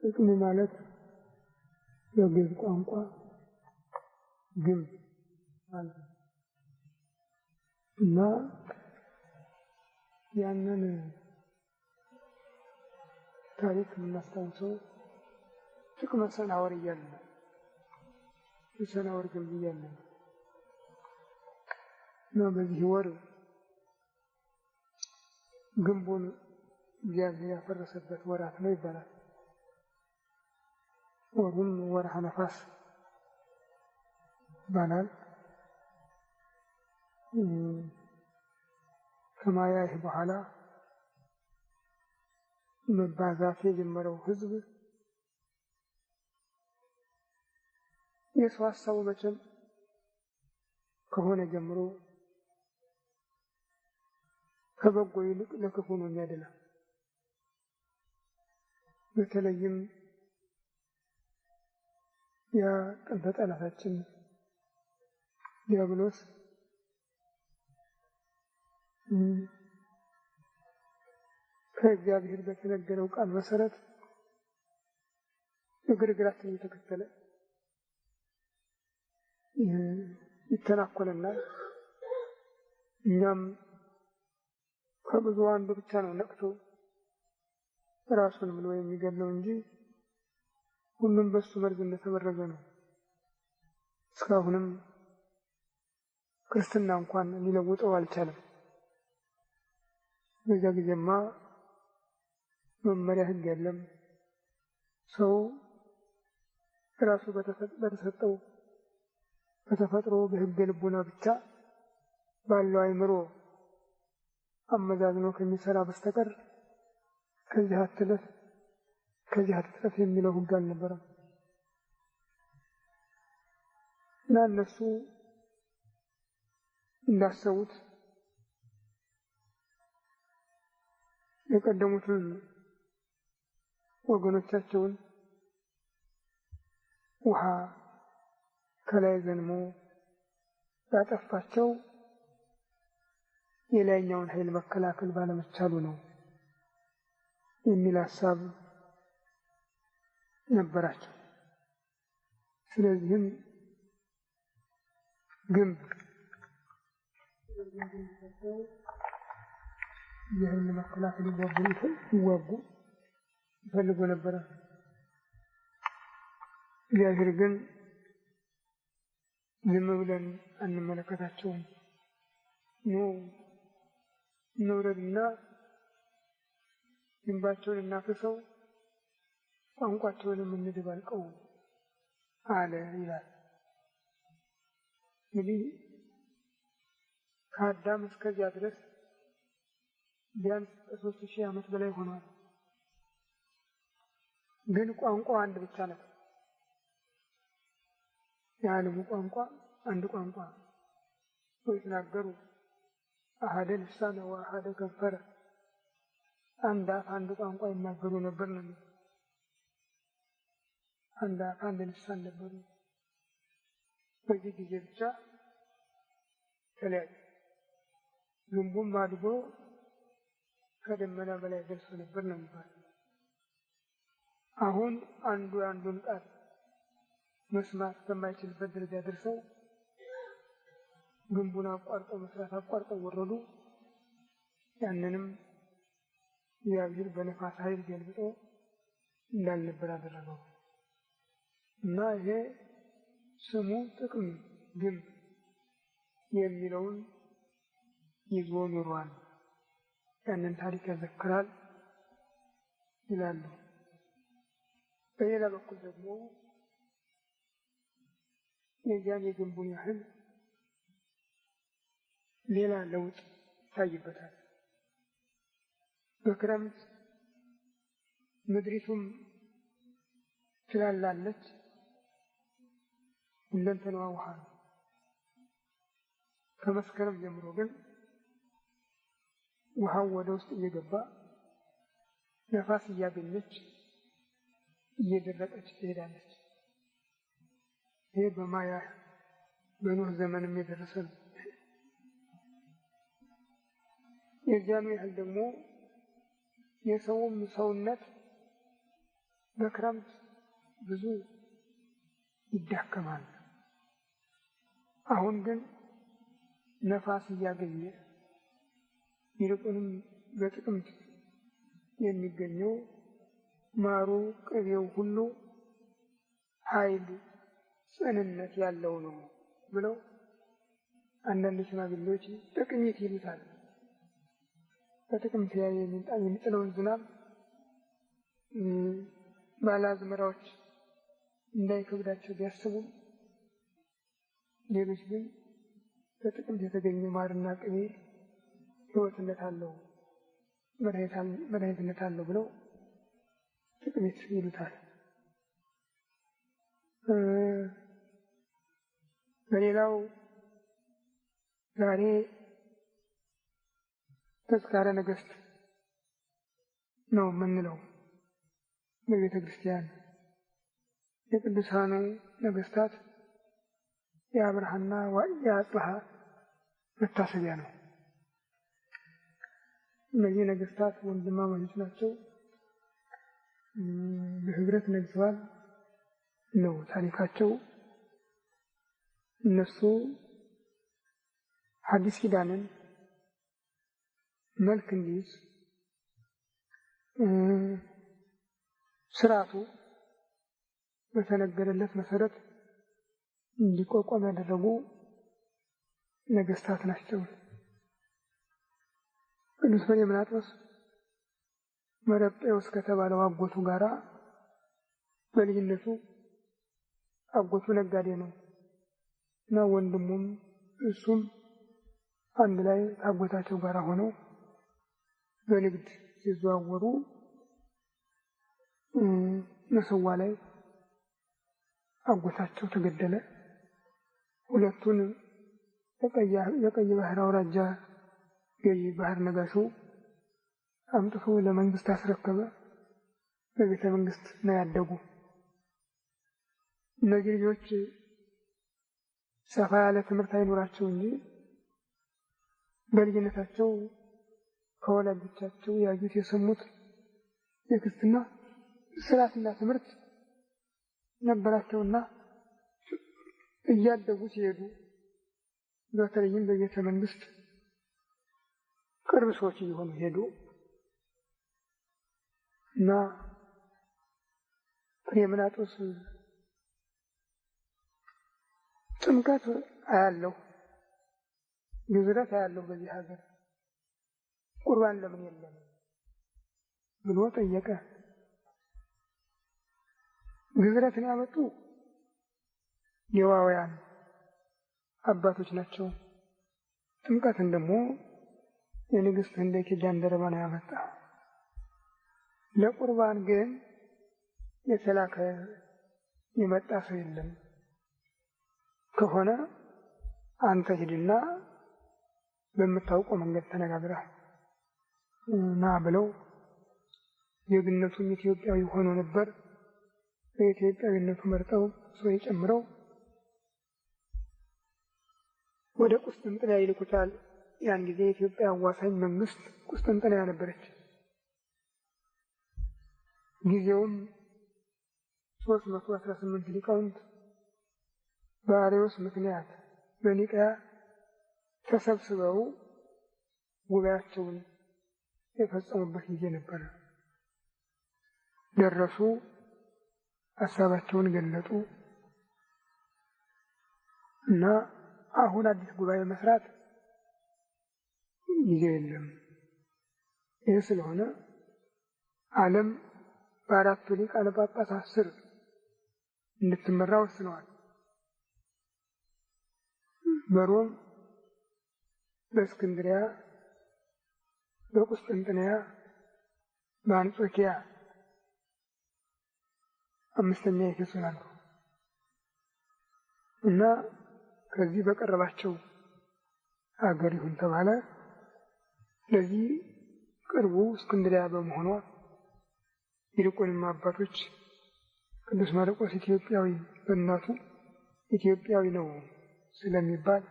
ጥቅም ማለት በግዕዝ ቋንቋ ግንብ ማለት ነው እና ያንን ታሪክ የምናስታውሰው ጥቅመ ሰናወር እያልን ነው። የሰናወር ግንብ እያልን ነው እና በዚህ ወር ግንቡን እግዚአብሔር ያፈረሰበት ወራት ነው ይባላል። ወሩም ወርሃ ነፋስ ይባላል። ከማያህ በኋላ መባዛት የጀመረው ሕዝብ የሰው ሀሳቡ መቼም ከሆነ ጀምሮ ከበጎ ይልቅ ለክፉ ነው የሚያደላ። በተለይም ያ ጥንተ ጠላታችን ዲያብሎስ ከእግዚአብሔር በተነገረው ቃል መሰረት እግርግራችን እየተከተለ ይተናኮለናል። እኛም ከብዙ አንዱ ብቻ ነው ነቅቶ ራሱን ብሎ የሚገለው እንጂ ሁሉም በሱ መርዝ እንደተመረዘ ነው። እስካሁንም ክርስትና እንኳን ሊለውጠው አልቻለም። በዛ ጊዜማ መመሪያ ሕግ የለም። ሰው ራሱ በተሰጠው በተፈጥሮ በሕገ ልቡና ብቻ ባለው አይምሮ አመዛዝኖ ከሚሰራ በስተቀር ከዚህ አትለፍ ከዚህ አትጥረፍ የሚለው ሕግ አልነበረም እና እነሱ እንዳሰቡት የቀደሙትን ወገኖቻቸውን ውሃ ከላይ ዘንሞ ያጠፋቸው የላይኛውን ኃይል መከላከል ባለመቻሉ ነው የሚል ሐሳብ ነበራቸው። ስለዚህም ግንብ ይህን መከላከል ይዋጉ ይፈልጉ ነበረ። እግዚአብሔር ግን ዝም ብለን አንመለከታቸውም። እንውረድና ግንባቸውን እናፍርሰው ቋንቋቸውንም እንደባልቀው አለ ይላል። እንግዲህ ከአዳም እስከዚያ ድረስ ቢያንስ 3000 ዓመት በላይ ሆኗል። ግን ቋንቋው አንድ ብቻ ነው። የዓለሙ ቋንቋ አንድ ቋንቋ ወይተናገሩ አሐደ ልሳነ ወአሐደ ከንፈረ፣ አንድ አፍ አንድ ቋንቋ ይናገሩ ነበር ነው። አንድ አፍ አንድ ልሳን ነበሩ። በዚህ ጊዜ ብቻ ተለያዩ። ግንቡም አድጎ ከደመና በላይ ደርሶ ነበር ነው የሚባለው። አሁን አንዱ አንዱን ቃል መስማት በማይችልበት ደረጃ ደርሰው ግንቡን አቋርጠው መስራት አቋርጠው ወረዱ። ያንንም እግዚአብሔር በነፋስ ኃይል ገልብጦ እንዳልነበር አደረገው እና ይሄ ስሙ ጥቅም ግንብ የሚለውን ይዞ ኑሯል። ያንን ታሪክ ያዘክራል ይላሉ። በሌላ በኩል ደግሞ የዚያን የግንቡን ያህል ሌላ ለውጥ ይታይበታል። በክረምት ምድሪቱም ትላላለች፣ ሁለንተናዋ ውሃ ነው። ከመስከረም ጀምሮ ግን ውሃው ወደ ውስጥ እየገባ ነፋስ እያገኘች እየደረቀች ትሄዳለች። ይሄ በማያ በኖህ ዘመንም የደረሰ ነው። የዚያኑ ያህል ደግሞ የሰውም ሰውነት በክረምት ብዙ ይዳከማል። አሁን ግን ነፋስ እያገኘ ይልቁንም በጥቅምት የሚገኘው ማሩ ቅቤው ሁሉ ኃይል ጽንነት ያለው ነው ብለው አንዳንድ ሽማግሌዎች ጥቅምት ይሉታል። በጥቅምት የሚጥለውን ዝናብ ባለአዝመራዎች እንዳይከብዳቸው ቢያስቡም ሌሎች ግን በጥቅምት የተገኘ ማርና ቅቤ ሕይወትነት አለው መድኃኒትነት አለው ብለው ጥቅምት ይሉታል። በሌላው ዛሬ ተዝካረ ነገሥት ነው የምንለው። በቤተ ክርስቲያን የቅዱሳኑ ነገሥታት የአብርሃና የአጽብሃ መታሰቢያ ነው። እነዚህ ነገሥታት ወንድማማቾች ናቸው። በህብረት ነግሰዋል ነው ታሪካቸው። እነሱ ሐዲስ ኪዳንን መልክ እንዲይዝ ስርዓቱ በተነገረለት መሰረት እንዲቋቋም ያደረጉ ነገሥታት ናቸው። ቅዱስ ፍሬምናጦስ መረጴዎስ ከተባለው አጎቱ ጋራ በልጅነቱ አጎቱ ነጋዴ ነው እና ወንድሙም እሱም አንድ ላይ አጎታቸው ጋራ ሆነው በንግድ ሲዘዋወሩ መሰዋ ላይ አጎታቸው ተገደለ። ሁለቱን የቀይ ባህር አውራጃ ገዢ ባህር ነጋሹ አምጥቶ ለመንግስት አስረከበ። በቤተ መንግስት ነው ያደጉ። እነዚህ ልጆች ሰፋ ያለ ትምህርት አይኖራቸው እንጂ በልጅነታቸው ከወላጆቻቸው ያዩት የሰሙት የክርስትና ስርዓትና ትምህርት ነበራቸውና እያደጉ ሲሄዱ በተለይም በቤተ መንግስት ቅርብ ሰዎች እየሆኑ ሄዱ እና ፍሬምናጦስ ጥምቀት አያለሁ፣ ግዝረት አያለሁ በዚህ ሀገር ቁርባን ለምን የለም ብሎ ጠየቀ። ግዝረትን ያመጡ የዋውያን አባቶች ናቸው። ጥምቀትን ደግሞ የንግሥት ህንደኬ ጃንደረባ ነው ያመጣ። ለቁርባን ግን የተላከ የመጣ ሰው የለም። ከሆነ አንተ ሂድና በምታውቀው መንገድ ተነጋግረህ ና ብለው ዜግነቱም ኢትዮጵያዊ ሆኖ ነበር። በኢትዮጵያዊነቱ መርጠው ሰው ጨምረው ወደ ቁስጥንጥንያ ይልኩታል። ያን ጊዜ የኢትዮጵያ አዋሳኝ መንግስት ቁስጥንጥንያ ነበረች። ጊዜውም 318 ሊቃውንት በአርዮስ ምክንያት በኒቅያ ተሰብስበው ጉባኤያቸውን የፈጸሙበት ጊዜ ነበር። ደረሱ፣ ሀሳባቸውን ገለጡ እና አሁን አዲስ ጉባኤ መስራት ጊዜ የለም። ይህ ስለሆነ ዓለም በአራቱ ሊቃነ ጳጳሳት ስር እንድትመራ ወስነዋል። በሮም፣ በእስክንድሪያ፣ በቁስጥንጥንያ፣ በአንጾኪያ አምስተኛ ይከሱናል እና ከዚህ በቀረባቸው ሀገር ይሁን ተባለ። ለዚህ ቅርቡ እስክንድሪያ በመሆኗ ይልቁንም አባቶች ቅዱስ ማርቆስ ኢትዮጵያዊ በእናቱ ኢትዮጵያዊ ነው ስለሚባል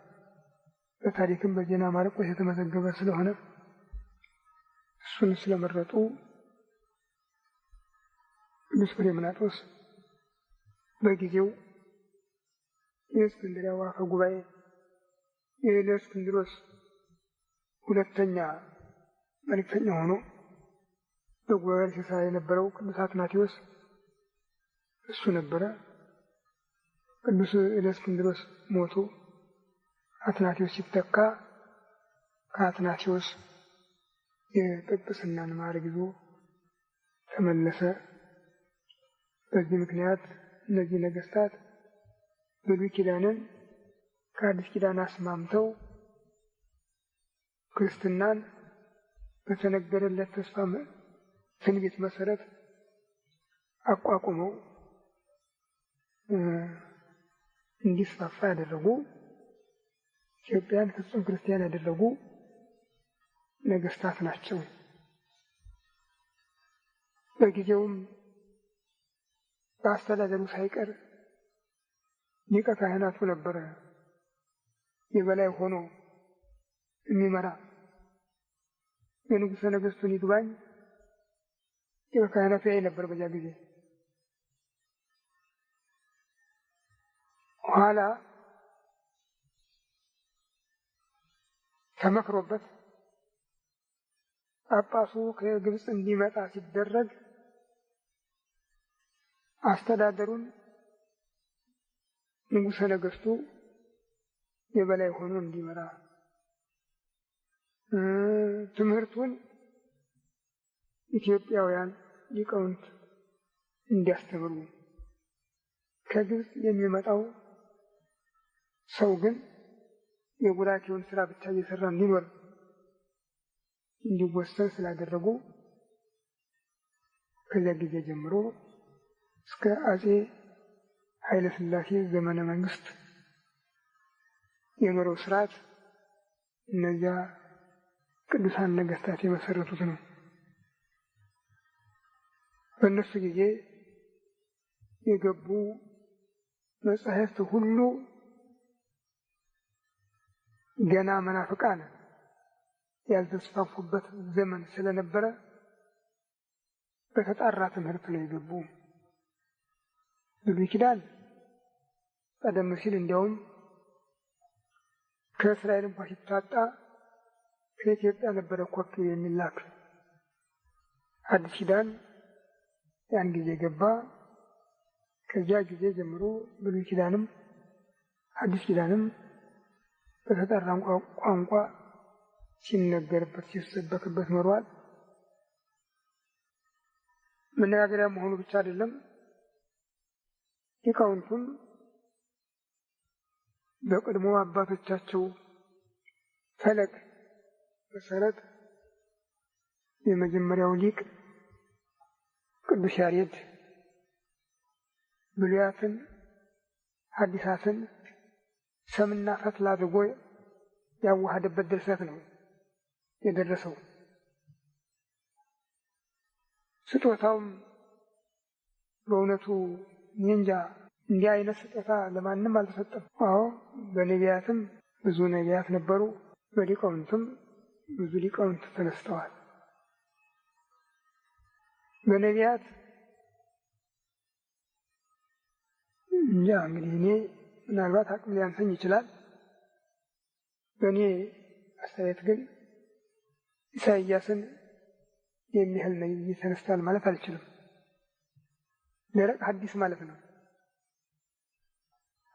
በታሪክም በዜና ማርቆስ የተመዘገበ ስለሆነ እሱን ስለመረጡ ቅዱስ ፍሬምናጦስ በጊዜው የእስክንድርያው አፈ ጉባኤ የእስክንድሮስ ሁለተኛ መልእክተኛ ሆኖ በጉባኤ ሲሰራ የነበረው ቅዱስ አትናቴዎስ እሱ ነበረ። ቅዱስ እለእስክንድሮስ ሞቶ አትናቴዎስ ሲተካ ከአትናቴዎስ የጵጵስናን ማዕረግ ይዞ ተመለሰ። በዚህ ምክንያት እነዚህ ነገስታት ብሉይ ኪዳንን ከአዲስ ኪዳን አስማምተው ክርስትናን በተነገረለት ተስፋ ትንቢት መሰረት አቋቁመው እንዲስፋፋ ያደረጉ ኢትዮጵያን ፍጹም ክርስቲያን ያደረጉ ነገስታት ናቸው። በጊዜውም በአስተዳደሩ ሳይቀር ሊቀ ካህናቱ ነበረ የበላይ ሆኖ የሚመራ። የንጉሠ ነገሥቱን ይግባኝ ሊቀ ካህናቱ ያይ ነበር በዚያ ጊዜ። ኋላ ተመክሮበት ጳጳሱ ከግብፅ እንዲመጣ ሲደረግ አስተዳደሩን ንጉሠ ነገሥቱ የበላይ ሆኖ እንዲመራ፣ ትምህርቱን ኢትዮጵያውያን ሊቃውንት እንዲያስተምሩ፣ ከግብፅ የሚመጣው ሰው ግን የቡራኬውን ስራ ብቻ እየሰራ እንዲኖር እንዲወሰን ስላደረጉ ከዚያ ጊዜ ጀምሮ እስከ አጼ ኃይለ ሥላሴ ዘመነ መንግስት የኖረው ስርዓት እነዚያ ቅዱሳን ነገስታት የመሰረቱት ነው። በእነሱ ጊዜ የገቡ መጻሕፍት ሁሉ ገና መናፍቃን ያልተስፋፉበት ዘመን ስለነበረ በተጣራ ትምህርት ነው የገቡ። ብሉይ ኪዳን ቀደም ሲል እንዲያውም ከእስራኤል እንኳን ሲታጣ ከኢትዮጵያ ነበረ ኮፒው የሚላክ። አዲስ ኪዳን ያን ጊዜ ገባ። ከዚያ ጊዜ ጀምሮ ብሉይ ኪዳንም አዲስ ኪዳንም በተጣራ ቋንቋ ሲነገርበት ሲሰበክበት ኖሯል። መነጋገሪያ መሆኑ ብቻ አይደለም፣ ሊቃውንቱም በቀድሞ አባቶቻቸው ፈለግ መሰረት የመጀመሪያው ሊቅ ቅዱስ ያሬድ ብሉያትን ሐዲሳትን ሰምና ፈትል አድርጎ ያዋሃደበት ድርሰት ነው የደረሰው። ስጦታውም በእውነቱ እንጃ እንዲህ አይነት ስጦታ ለማንም አልተሰጠም። አዎ በነቢያትም ብዙ ነቢያት ነበሩ፣ በሊቃውንትም ብዙ ሊቃውንት ተነስተዋል። በነቢያት እንጃ እንግዲህ እኔ ምናልባት አቅም ሊያንሰኝ ይችላል። በእኔ አስተያየት ግን ኢሳይያስን የሚያህል ነቢይ ተነስቷል ማለት አልችልም። ደረቅ ሐዲስ ማለት ነው።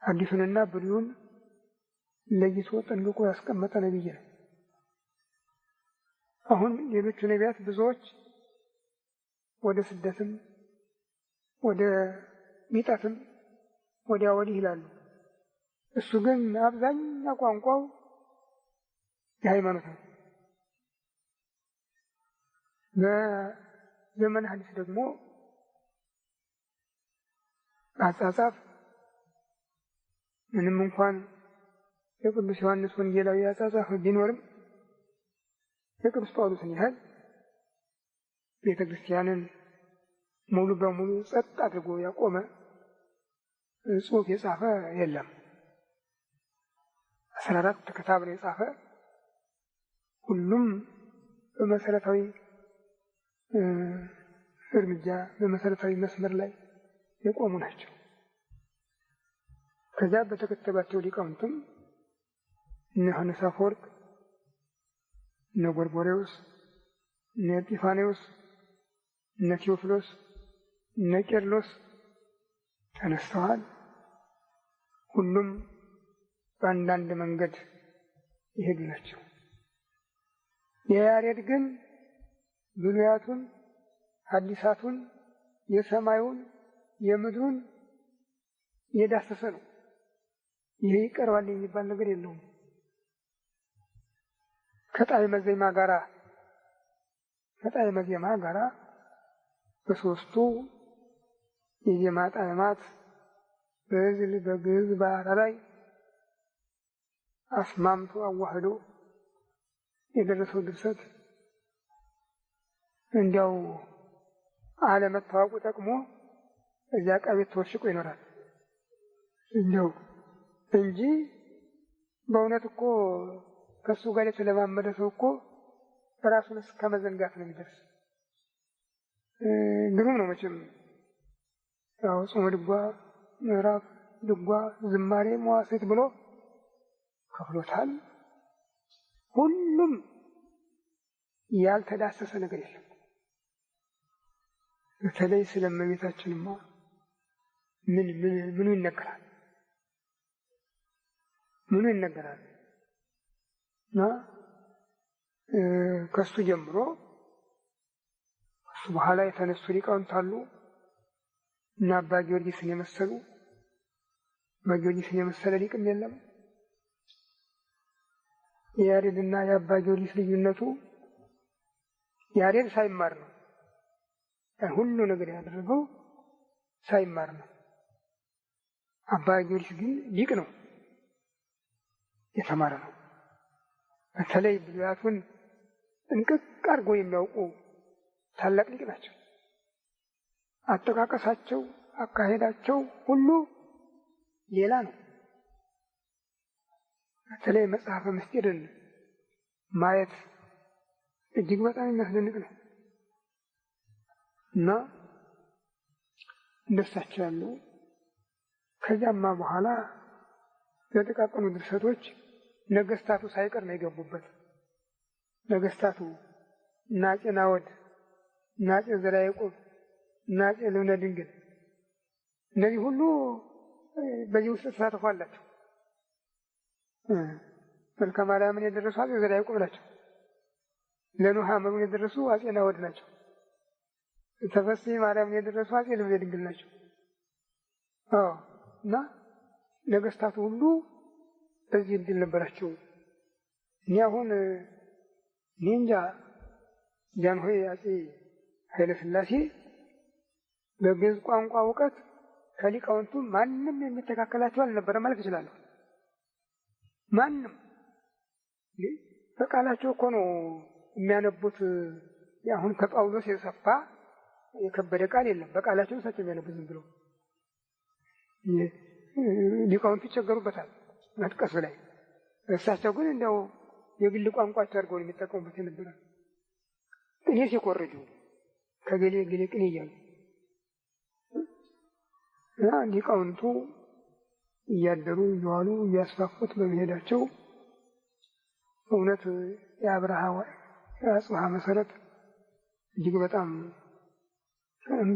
ሐዲሱንና ብሉይን ለይቶ ጠንቅቆ ያስቀመጠ ነቢይ ነው። አሁን ሌሎቹ ነቢያት ብዙዎች ወደ ስደትም ወደ ሚጠትም ወዲያ ወዲህ ይላሉ። እሱ ግን አብዛኛው ቋንቋው የሃይማኖት ነው። በዘመነ ሐዲስ ደግሞ አጻጻፍ ምንም እንኳን የቅዱስ ዮሐንስ ወንጌላዊ አጻጻፍ ቢኖርም የቅዱስ ጳውሎስን ያህል ቤተ ክርስቲያንን ሙሉ በሙሉ ጸጥ አድርጎ ያቆመ ጽሑፍ የጻፈ የለም። 14 ክታብ ነው የጻፈ። ሁሉም በመሰረታዊ እርምጃ በመሰረታዊ መስመር ላይ የቆሙ ናቸው። ከዚያ በተከተባቸው ሊቃውንትም እነ ዮሐንስ አፈወርቅ፣ እነ ጎርጎርዮስ፣ እነ ኤጲፋንዮስ፣ እነ ቴዎፍሎስ፣ እነ ቄርሎስ ተነስተዋል። ሁሉም በአንዳንድ መንገድ ይሄዱ ናቸው። የያሬድ ግን ብሉያቱን፣ ሐዲሳቱን፣ የሰማዩን የምድሩን የዳሰሰ ነው። ይሄ ይቀርባል የሚባል ነገር የለውም። ከጣዕመ ዜማ ጋራ በሶስቱ የዜማ ጣዕማት በዕዝል፣ በግዕዝ፣ በአራራይ አስማምቶ አዋህዶ የደረሰው ድርሰት እንዲያው አለመታወቁ ጠቅሞ እዚያ ዕቃ ቤት ተወሽቆ ይኖራል እንዲያው እንጂ በእውነት እኮ ከእሱ ጋር የተለማመደ ሰው እኮ ራሱን እስከ መዘንጋት ነው የሚደርስ። ግሩም ነው መቼም። ያው ጾመ ድጓ፣ ምዕራፍ ድጓ፣ ዝማሬ፣ መዋሥዕት ብሎ ከፍሎታል። ሁሉም ያልተዳሰሰ ነገር የለም። በተለይ ስለ እመቤታችንማ ምኑ ይነገራል? ምኑ ይነገራል? እና ከሱ ጀምሮ ከሱ በኋላ የተነሱ ሊቃውንት አሉ እና አባ ጊዮርጊስን የመሰሉ። አባ ጊዮርጊስን የመሰለ ሊቅም የለም። የያሬድና የአባ ጊዮርጊስ ልዩነቱ ያሬድ ሳይማር ነው። ሁሉ ነገር ያደረገው ሳይማር ነው። አባ ጊዮርጊስ ግን ሊቅ ነው፣ የተማረ ነው። በተለይ ብሉያቱን ጥንቅቅ አድርጎ የሚያውቁ ታላቅ ሊቅ ናቸው። አጠቃቀሳቸው፣ አካሄዳቸው ሁሉ ሌላ ነው። በተለይ መጽሐፈ ምስጢርን ማየት እጅግ በጣም የሚያስደንቅ ነው እና እንደሳቸው ያሉ ከዚያማ በኋላ ለጥቃቅኑ ድርሰቶች ነገስታቱ ሳይቀር ነው የገቡበት። ነገስታቱ እነ አፄ ናዖድ፣ እነ አፄ ዘርዓ ያዕቆብ፣ እነ አፄ ልብነ ድንግል እነዚህ ሁሉ በዚህ ውስጥ ተሳትፎ አላቸው። መልከ ማርያምን የደረሱ አፄ ዘርዓ ያዕቆብ ናቸው። ለኖህ ሐመሩን የደረሱ አፄ ናዖድ ናቸው። ተፈሥሒ ማርያምን የደረሱ አፄ ልብነ ድንግል ናቸው። እና ነገስታቱ ሁሉ በዚህ እድል ነበራቸው። እኔ አሁን እንጃ ጃንሆይ አፄ ኃይለ ሥላሴ በግዕዝ ቋንቋ እውቀት ከሊቃውንቱ ማንም የሚተካከላቸው አልነበረ ማለት እችላለሁ። ማንም በቃላቸው እኮ ነው የሚያነቡት። አሁን ከጳውሎስ የሰፋ የከበደ ቃል የለም። በቃላቸው እሳቸው የሚያነቡት ዝም ብለው ሊቃውንቱ ይቸገሩበታል መጥቀስ ላይ። እሳቸው ግን እንዲያው የግል ቋንቋቸው አድርገው የሚጠቀሙበት የነበረ ቅኔ ሲኮርጁ ከገሌ ገሌ ቅኔ እያሉ እና ሊቃውንቱ እያደሩ እየዋሉ እያስፋፉት በመሄዳቸው እውነት የአጽብሃ መሰረት እጅግ በጣም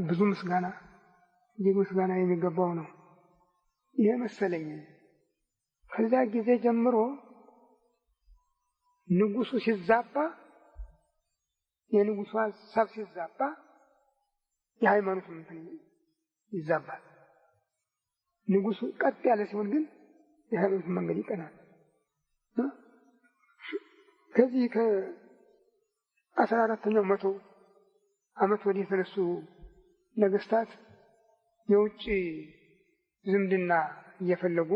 ብዙ ምስጋና እጅግ ምስጋና የሚገባው ነው። ይህ መሰለኝ ከዚያ ጊዜ ጀምሮ ንጉሱ ሲዛባ፣ የንጉሱ ሀሳብ ሲዛባ የሃይማኖት እንትን ይዛባል። ንጉሱ ቀጥ ያለ ሲሆን ግን የሃይማኖት መንገድ ይቀናል። ከዚህ ከ14ኛው መቶ ዓመት ወዲህ የተነሱ ነገስታት የውጭ ዝምድና እየፈለጉ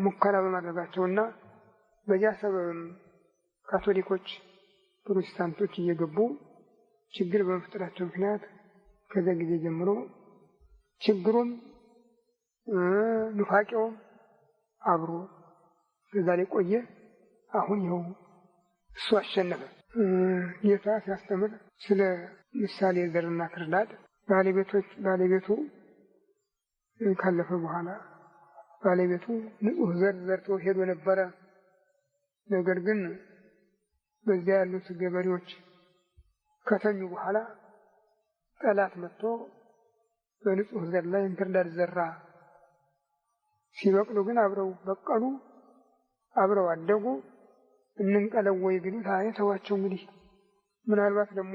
ሙከራ በማድረጋቸውና በዚያ ሰበብ ካቶሊኮች፣ ፕሮቴስታንቶች እየገቡ ችግር በመፍጠራቸው ምክንያት ከዚያ ጊዜ ጀምሮ ችግሩም ኑፋቄውም አብሮ ከዛ ላይ ቆየ። አሁን ይኸው እሱ አሸነፈ። ጌታ ሲያስተምር ስለ ምሳሌ ዘርና ክርዳድ ባለቤቱ ካለፈ በኋላ ባለቤቱ ንጹህ ዘር ዘርቶ ሄዶ ነበረ። ነገር ግን በዚያ ያሉት ገበሬዎች ከተኙ በኋላ ጠላት መጥቶ በንጹህ ዘር ላይ እንክርዳድ ዘራ። ሲበቅሉ ግን አብረው በቀሉ፣ አብረው አደጉ። እንንቀለው ወይ ቢሉት አይ ተዋቸው እንግዲህ ምናልባት ደግሞ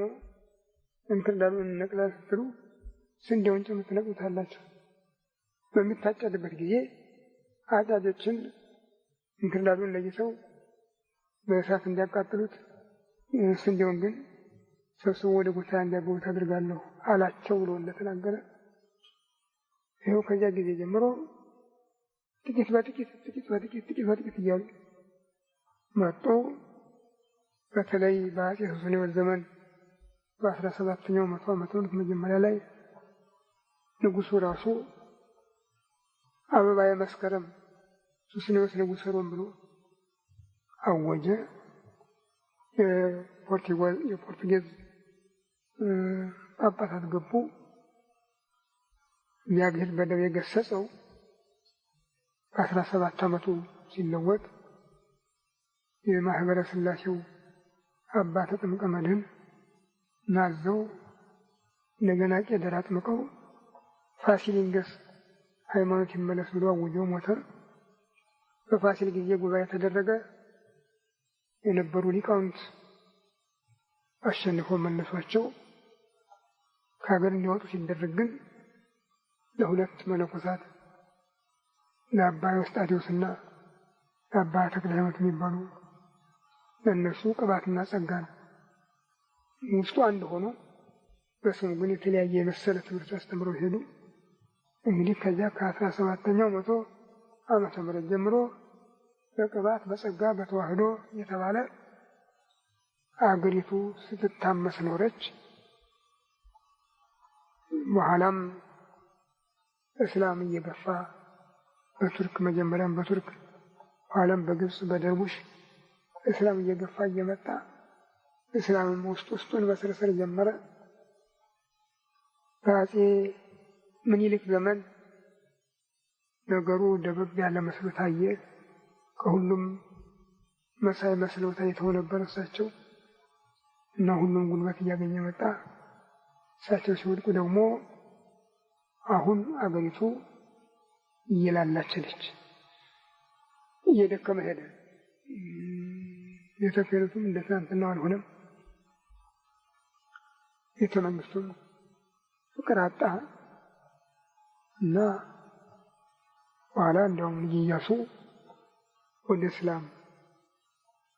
እንክርዳዱን እንነቅላ ስትሉ ስንዴውን ጭምር ትነቅሉታላችሁ። በሚታጨድበት ጊዜ አጫጆችን እንክርዳዱን ለይተው በእሳት እንዲያቃጥሉት፣ ስንዴውን ግን ሰብስቦ ወደ ጎተራ እንዲያገቡት አድርጋለሁ አላቸው ብሎ እንደተናገረ ይኸው ከዚያ ጊዜ ጀምሮ ጥቂት በጥቂት እያሉ መጡ። በተለይ በአፄ ሱስንዮስ ዘመን በ17ኛው መቶ ዓመተ ምህረት መጀመሪያ ላይ ንጉሱ ራሱ አበባ የመስከረም ሱስንዮስ ንጉሠ ሮም ብሎ አወጀ። የፖርቱጌዝ ጳጳሳት ገቡ። እግዚአብሔር በደም የገሰጸው በ17 ዓመቱ ሲለወጥ የማህበረ ሥላሴው አባ ተጥምቀ መድኅን ናዘው እንደገና ቄደር አጥምቀው ፋሲል ይንገስ ሃይማኖት ይመለስ ብሎ አውጀው ሞተ። በፋሲል ጊዜ ጉባኤ ተደረገ። የነበሩ ሊቃውንት አሸንፎ መለሷቸው። ከሀገር እንዲወጡ ሲደረግ ግን ለሁለት መነኮሳት ለአባ ኤዎስጣቴዎስና ለአባ ተክለ ሃይማኖት የሚባሉ ለእነሱ ቅባትና ጸጋን ውስጡ አንድ ሆኖ በስሙ ግን የተለያየ የመሰለ ትምህርት አስተምረው ሄዱ። እንግዲህ ከዚያ ከ17ኛው መቶ ዓመተ ምህረት ጀምሮ በቅባት በጸጋ በተዋህዶ የተባለ አገሪቱ ስትታመስ ኖረች። በኋላም እስላም እየገፋ በቱርክ መጀመሪያም በቱርክ ኋላም በግብጽ በደርቡሽ እስላም እየገፋ እየመጣ እስላምም ውስጡን በስርስር ጀመረ። በአፄ ምኒልክ ዘመን ነገሩ ደበብ ያለ መስሎ ታየ። ከሁሉም መሳይ መስለው ታይተው ነበር እሳቸው እና ሁሉም ጉልበት እያገኘ መጣ። እሳቸው ሲወድቁ ደግሞ አሁን አገሪቱ እየላላች ሄደች፣ እየደከመ ሄደ። የተፈሩትም እንደ ትናንትናው አልሆነም። ቤተ መንግስቱም ፍቅር አጣ እና በኋላ እንዲያውም ልጅ ኢያሱ ወደ እስላም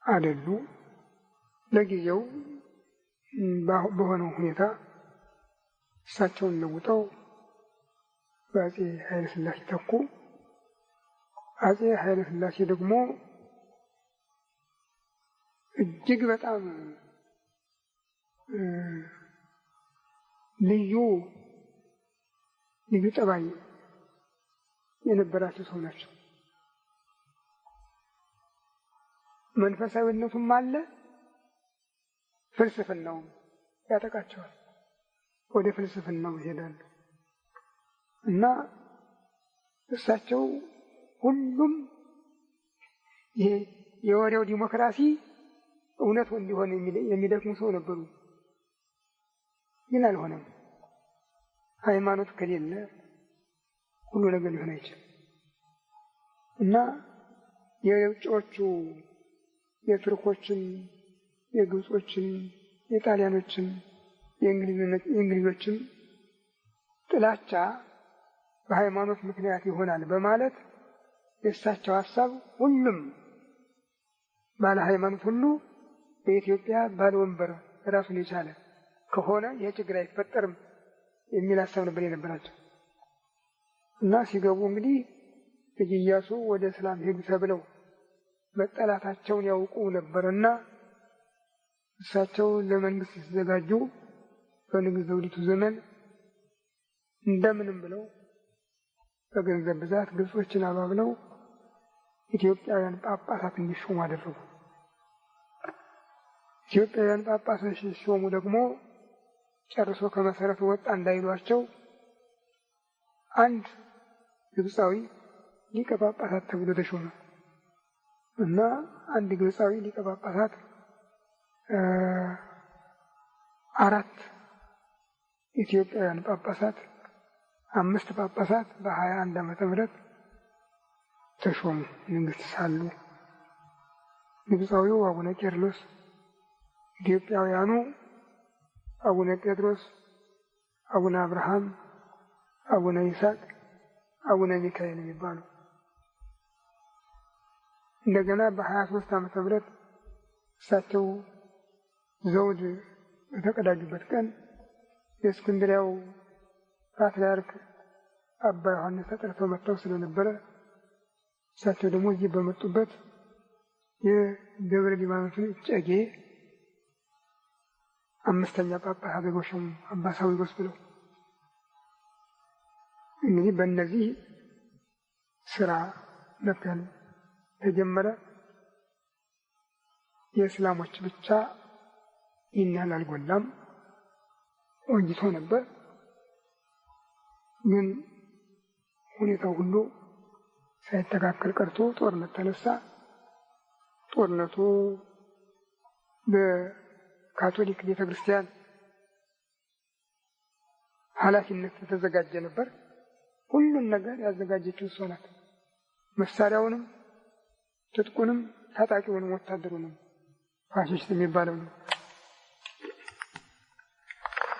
አደሉ። ለጊዜው በሆነው ሁኔታ እሳቸውን ለውጠው በአፄ ኃይለ ሥላሴ ተኩ። አፄ ኃይለ ሥላሴ ደግሞ እጅግ በጣም ልዩ ጠባይ የነበራቸው ሰው ናቸው። መንፈሳዊነቱም አለ፣ ፍልስፍናው ያጠቃቸዋል። ወደ ፍልስፍናው ይሄዳሉ እና እሳቸው ሁሉም ይሄ የወሬው ዲሞክራሲ እውነት እንዲሆን የሚደክሙ ሰው ነበሩ። ግን አልሆነም። ሃይማኖት ከሌለ ሁሉ ነገር ሊሆን አይችልም እና የውጭዎቹ የቱርኮችን፣ የግብጾችን፣ የጣሊያኖችን፣ የእንግሊዞችን ጥላቻ በሃይማኖት ምክንያት ይሆናል በማለት የእሳቸው ሀሳብ ሁሉም ባለ ሃይማኖት ሁሉ በኢትዮጵያ ባለ ወንበር ራሱን የቻለ ከሆነ ይህ ችግር አይፈጠርም የሚል ሀሳብ ነበር የነበራቸው እና ሲገቡ እንግዲህ ልጅ ኢያሱ ወደ እስላም ሄዱ ተብለው መጠላታቸውን ያውቁ ነበርና እሳቸው ለመንግስት ሲዘጋጁ በንግሥት ዘውዲቱ ዘመን እንደምንም ብለው በገንዘብ ብዛት ግብጾችን አባብለው ኢትዮጵያውያን ጳጳሳት እንዲሾሙ አደረጉ። ኢትዮጵያውያን ጳጳሳት ሲሾሙ ደግሞ ጨርሶ ከመሰረቱ ወጣ እንዳይሏቸው አንድ ግብፃዊ ሊቀ ጳጳሳት ተብሎ ተሾመ እና አንድ ግብፃዊ ሊቀ ጳጳሳት 4 ኢትዮጵያውያን ጳጳሳት 5 ጳጳሳት በ21 ዓመተ ምህረት ተሾሙ ንግሥት ሳሉ። ግብፃዊው አቡነ ቄርሎስ፣ ኢትዮጵያውያኑ አቡነ ጴጥሮስ፣ አቡነ አብርሃም፣ አቡነ ይስሐቅ፣ አቡነ ሚካኤል የሚባሉ። እንደገና በ23 ዓመተ ምህረት እሳቸው ዘውድ በተቀዳጁበት ቀን የእስክንድሪያው ፓትርያርክ አባ ዮሐንስ ተጠርተው መጥተው ስለነበረ እሳቸው ደግሞ እዚህ በመጡበት የደብረ ሊባኖስን እጨጌ 5ኛ ጳጳስ አድርገው ሾሙ፣ አባ ሳዊሮስ ብለው። እንግዲህ በእነዚህ ስራ መከል ተጀመረ። የእስላሞች ብቻ ይህን ያህል አልጎላም፣ ቆይቶ ነበር። ግን ሁኔታው ሁሉ ሳይተካከል ቀርቶ ጦርነት ተነሳ። ጦርነቱ በካቶሊክ ቤተክርስቲያን ኃላፊነት ተዘጋጀ ነበር። ሁሉን ነገር ያዘጋጀችው እሷ ናት። መሳሪያውንም፣ ትጥቁንም፣ ታጣቂውንም፣ ወታደሩንም ፋሽስት የሚባለው ነው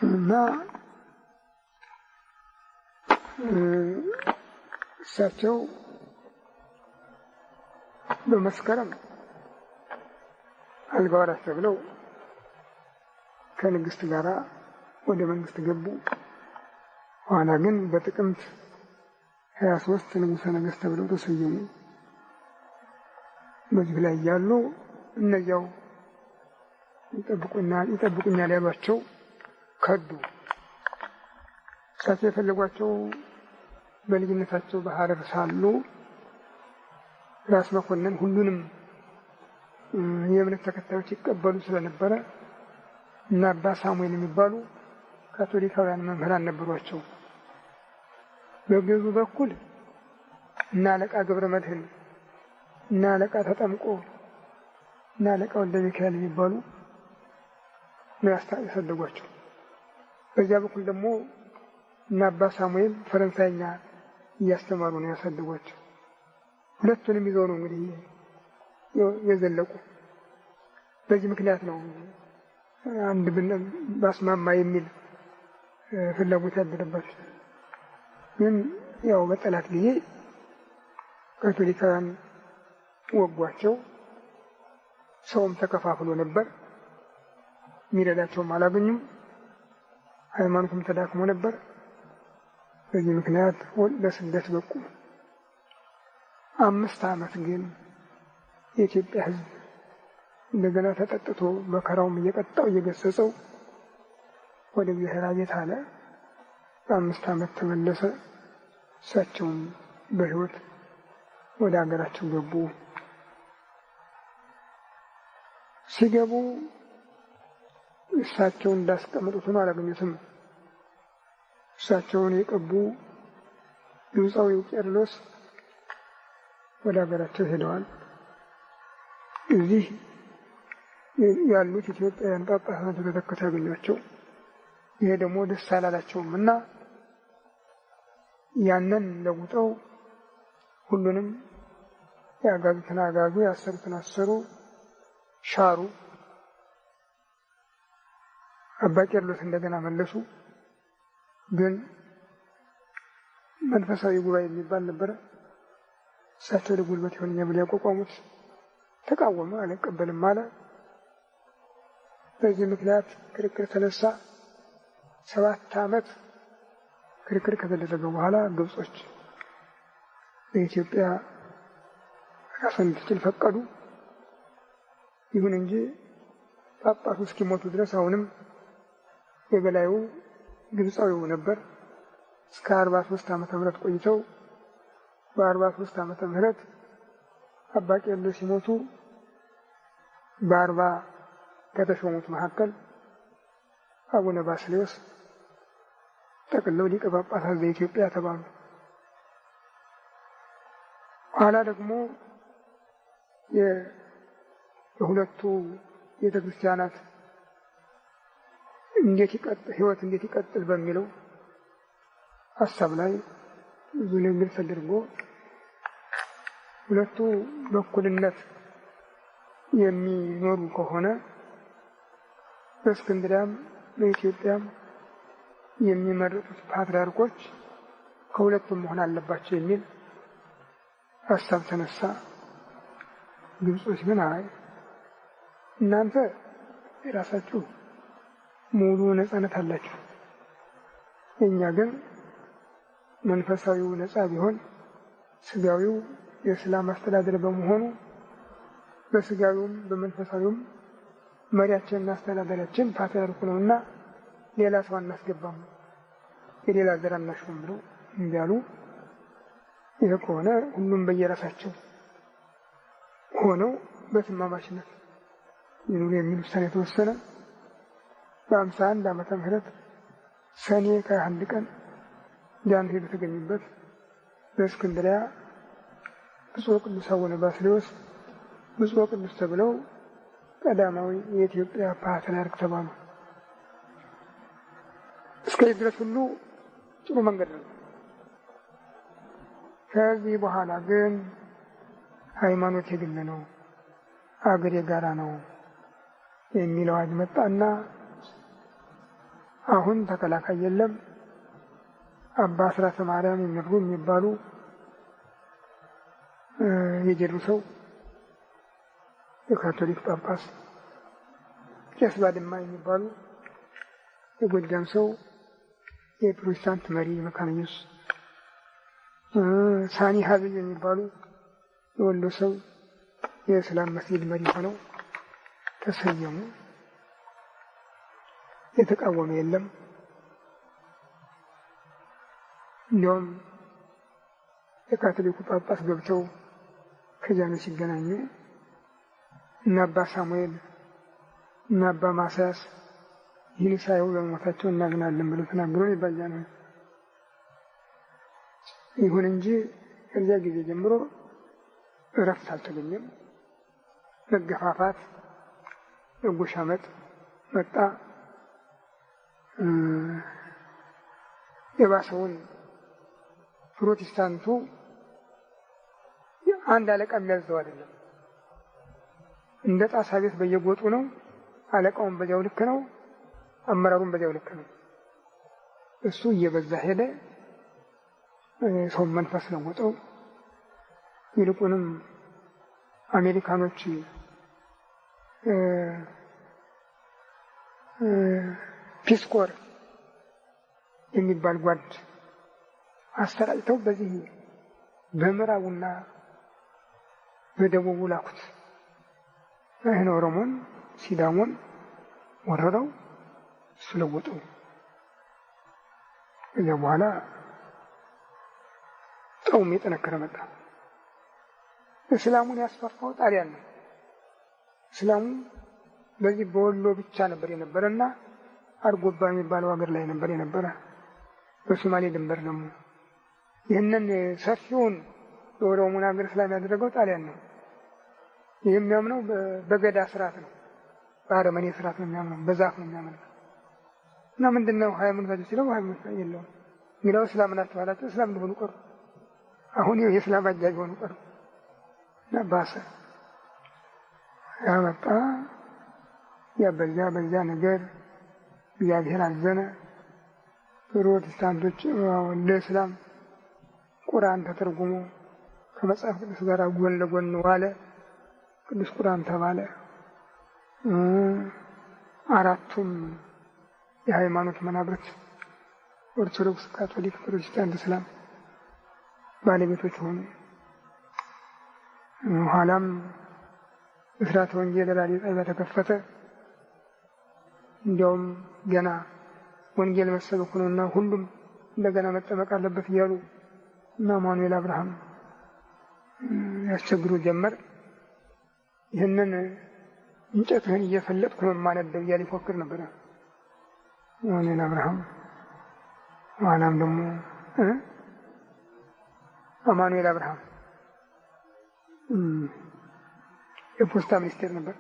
እና እሳቸው በመስከረም አልጋ ወራሽ ተብለው ከንግስት ጋር ወደ መንግስት ገቡ። ኋላ ግን በጥቅምት 23 ንጉሠ ነገሥት ተብለው ተሰየሙ። በዚህ ላይ ያሉ እነዚያው ይጠብቁኛል ያሏቸው ከዱ። እሳቸው የፈለጓቸው በልጅነታቸው በሐረር ሳሉ ራስ መኮንን ሁሉንም የእምነት ተከታዮች ይቀበሉ ስለነበረ እና አባ ሳሙኤል የሚባሉ ካቶሊካውያን መምህራን ነበሯቸው። በግዙ በኩል እና አለቃ ገብረ መድህን እና አለቃ ተጠምቆ እና አለቃ ወልደ ሚካኤል የሚባሉ ነው ያሳደጓቸው። በዚያ በኩል ደግሞ እና አባ ሳሙኤል ፈረንሳይኛ እያስተማሩ ነው ያሳደጓቸው። ሁለቱንም ይዘው ነው እንግዲህ የዘለቁ። በዚህ ምክንያት ነው አንድ ባስማማ የሚል ፍላጎት ያደረባቸው። ግን ያው በጠላት ጊዜ ካቶሊካውያን ወጓቸው። ሰውም ተከፋፍሎ ነበር፣ የሚረዳቸውም አላገኙም። ሃይማኖቱም ተዳክሞ ነበር። በዚህ ምክንያት ለስደት በቁ። 5 ዓመት ግን የኢትዮጵያ ሕዝብ እንደገና ተጠጥቶ መከራውም እየቀጣው እየገሰጸው ወደ እግዚአብሔር አቤት አለ። በ5 ዓመት ተመለሰ። እሳቸውም በሕይወት ወደ ሀገራቸው ገቡ። ሲገቡ እሳቸውን እንዳስቀመጡት ነው አላገኙትም። እሳቸውን የቀቡ ግብፃዊው ቄርሎስ ወደ ሀገራቸው ሄደዋል። እዚህ ያሉት ኢትዮጵያውያን ጳጳሳት ተተክተው ያገኟቸው። ይሄ ደግሞ ደስ አላላቸውም እና ያንን ለውጠው ሁሉንም ያጋዙትን አጋዙ፣ ያሰሩትን አሰሩ፣ ሻሩ። አባ ቄርሎስ እንደገና መለሱ። ግን መንፈሳዊ ጉባኤ የሚባል ነበረ። እሳቸው ለጉልበት ይሆንኛል ብለው ያቋቋሙት ተቃወመ፣ አልቀበልም አለ። በዚህ ምክንያት ክርክር ተነሳ። 7 ዓመት ክርክር ከተደረገ በኋላ ግብጾች በኢትዮጵያ ራስን እንድትችል ፈቀዱ። ይሁን እንጂ ጳጳሱ እስኪሞቱ ድረስ አሁንም የበላዩ ግብፃዊው ነበር። እስከ 43 ዓመተ ምህረት ቆይተው በ43 ዓመተ ምህረት አባ ቄርሎስ ሲሞቱ በ40 ከተሾሙት መካከል አቡነ ባስልዮስ ጠቅልለው ሊቀ ጳጳሳት ዘኢትዮጵያ ተባሉ። ኋላ ደግሞ የሁለቱ ቤተ ክርስቲያናት ህይወት እንዴት ይቀጥል በሚለው ሀሳብ ላይ ብዙ ንግግር ተደርጎ ሁለቱ በእኩልነት የሚኖሩ ከሆነ በእስክንድርያም በኢትዮጵያም የሚመረጡት ፓትርያርኮች ከሁለቱም መሆን አለባቸው የሚል ሀሳብ ተነሳ። ግብጾች ግን አይ እናንተ የራሳችሁ ሙሉ ነፃነት አላችሁ፣ እኛ ግን መንፈሳዊው ነፃ ቢሆን ስጋዊው የእስላም አስተዳደር በመሆኑ በስጋዊውም በመንፈሳዊውም መሪያችንና አስተዳዳሪያችን ፓትርያርኩ ነውና ሌላ ሰው አናስገባም፣ የሌላ ዘር አናሾም ብለው እንዲያሉ፣ ይህ ከሆነ ሁሉም በየራሳቸው ሆነው በትማማችነት ይኑሩ የሚል ውሳኔ የተወሰነ። በ51 ዓመተ ምህረት ሰኔ ከ21 ቀን ጃንሆይ በተገኙበት በእስክንድርያ ብፁዕ ቅዱስ አቡነ ባስልዮስ ብፁዕ ቅዱስ ተብለው ቀዳማዊ የኢትዮጵያ ፓትርያርክ ተባሉ። እስከዚህ ድረስ ሁሉ ጥሩ መንገድ ነው። ከዚህ በኋላ ግን ሃይማኖት የግል ነው፣ አገር የጋራ ነው የሚል አዋጅ መጣና አሁን ተከላካይ የለም። አባ አስራተ ማርያም የሚባሉ የጀሩ ሰው የካቶሊክ ጳጳስ፣ ቄስ ባድማ የሚባሉ የጎጃም ሰው የፕሮቴስታንት መሪ መካነ ኢየሱስ፣ ሳኒ ሀብል የሚባሉ የወሎ ሰው የእስላም መስጊድ መሪ ሆነው ተሰየሙ። የተቃወመ የለም። እንዲያውም የካቶሊኩ ጳጳስ ገብተው ከጃንሆይ ሲገናኙ እና አባ ሳሙኤል እና አባ ማስያስ ይህን ሳይሆን በሞታቸው እናዝናለን ብለው ተናግረው ይባላል። ይሁን እንጂ ከዚያ ጊዜ ጀምሮ እረፍት አልተገኘም። መገፋፋት፣ መጎሻመጥ መጣ። የባሰውን ፕሮቴስታንቱ አንድ አለቃ የሚያዘው አይደለም። እንደ ጣሳ ቤት በየጎጡ ነው። አለቃውን በዚያው ልክ ነው፣ አመራሩን በዚያው ልክ ነው። እሱ እየበዛ ሄደ። ሰው መንፈስ ለወጠው። ይልቁንም አሜሪካኖች ፒስኮር የሚባል ጓድ አሰራጭተው በዚህ በምዕራቡና በደቡቡ ላኩት። ይህን ኦሮሞን ሲዳሞን ወረረው፣ ስለወጠው። ከዚያ በኋላ ጠውም የጠነከረ መጣ። እስላሙን ያስፋፋው ጣሊያን ነው። እስላሙ በዚህ በወሎ ብቻ ነበር የነበረና አርጎባ የሚባለው ሀገር ላይ ነበር የነበረ። በሶማሌ ድንበር ደግሞ ይህንን ሰፊውን የኦሮሞን ሀገር እስላም ያደረገው ጣሊያን ነው። የሚያምነው በገዳ ስርዓት ነው፣ በአረመኔ ስርዓት ነው የሚያምነው፣ በዛፍ ነው የሚያምነው። እና ምንድነው ሃይማኖታቸው ሲለው ሃይማኖት የለውም። እንግዲያው እስላም ናቸው አላቸው። እስላም እንደሆኑ ቀሩ። አሁን የእስላም አጃቢ ሆኑ ቀሩ። እና ባሰ ያመጣ በዚያ ነገር እግዚአብሔር አዘነ። ፕሮቴስታንቶች ለእስላም ቁርአን ተተርጉሞ ከመጽሐፍ ቅዱስ ጋር ጎን ለጎን ዋለ። ቅዱስ ቁርአን ተባለ። አራቱም የሃይማኖት መናብርት ኦርቶዶክስ፣ ካቶሊክ፣ ፕሮቴስታንት፣ እስላም ባለቤቶች ሆኑ። ኋላም ብስራተ ወንጌል ራዲዮ ጣቢያ ተከፈተ። እንዲያውም ገና ወንጌል መሰበክ ነውና ሁሉም እንደገና መጠመቅ አለበት እያሉ እና ማኑኤል አብርሃም ያስቸግሩ ጀመር። ይህንን እንጨትህን እየፈለጥኩ ነው የማነደው እያለ ይፎክር ነበር። አማኑኤል አብርሃም ኋላም ደግሞ አማኑኤል አብርሃም የፖስታ ሚኒስቴር ነበር።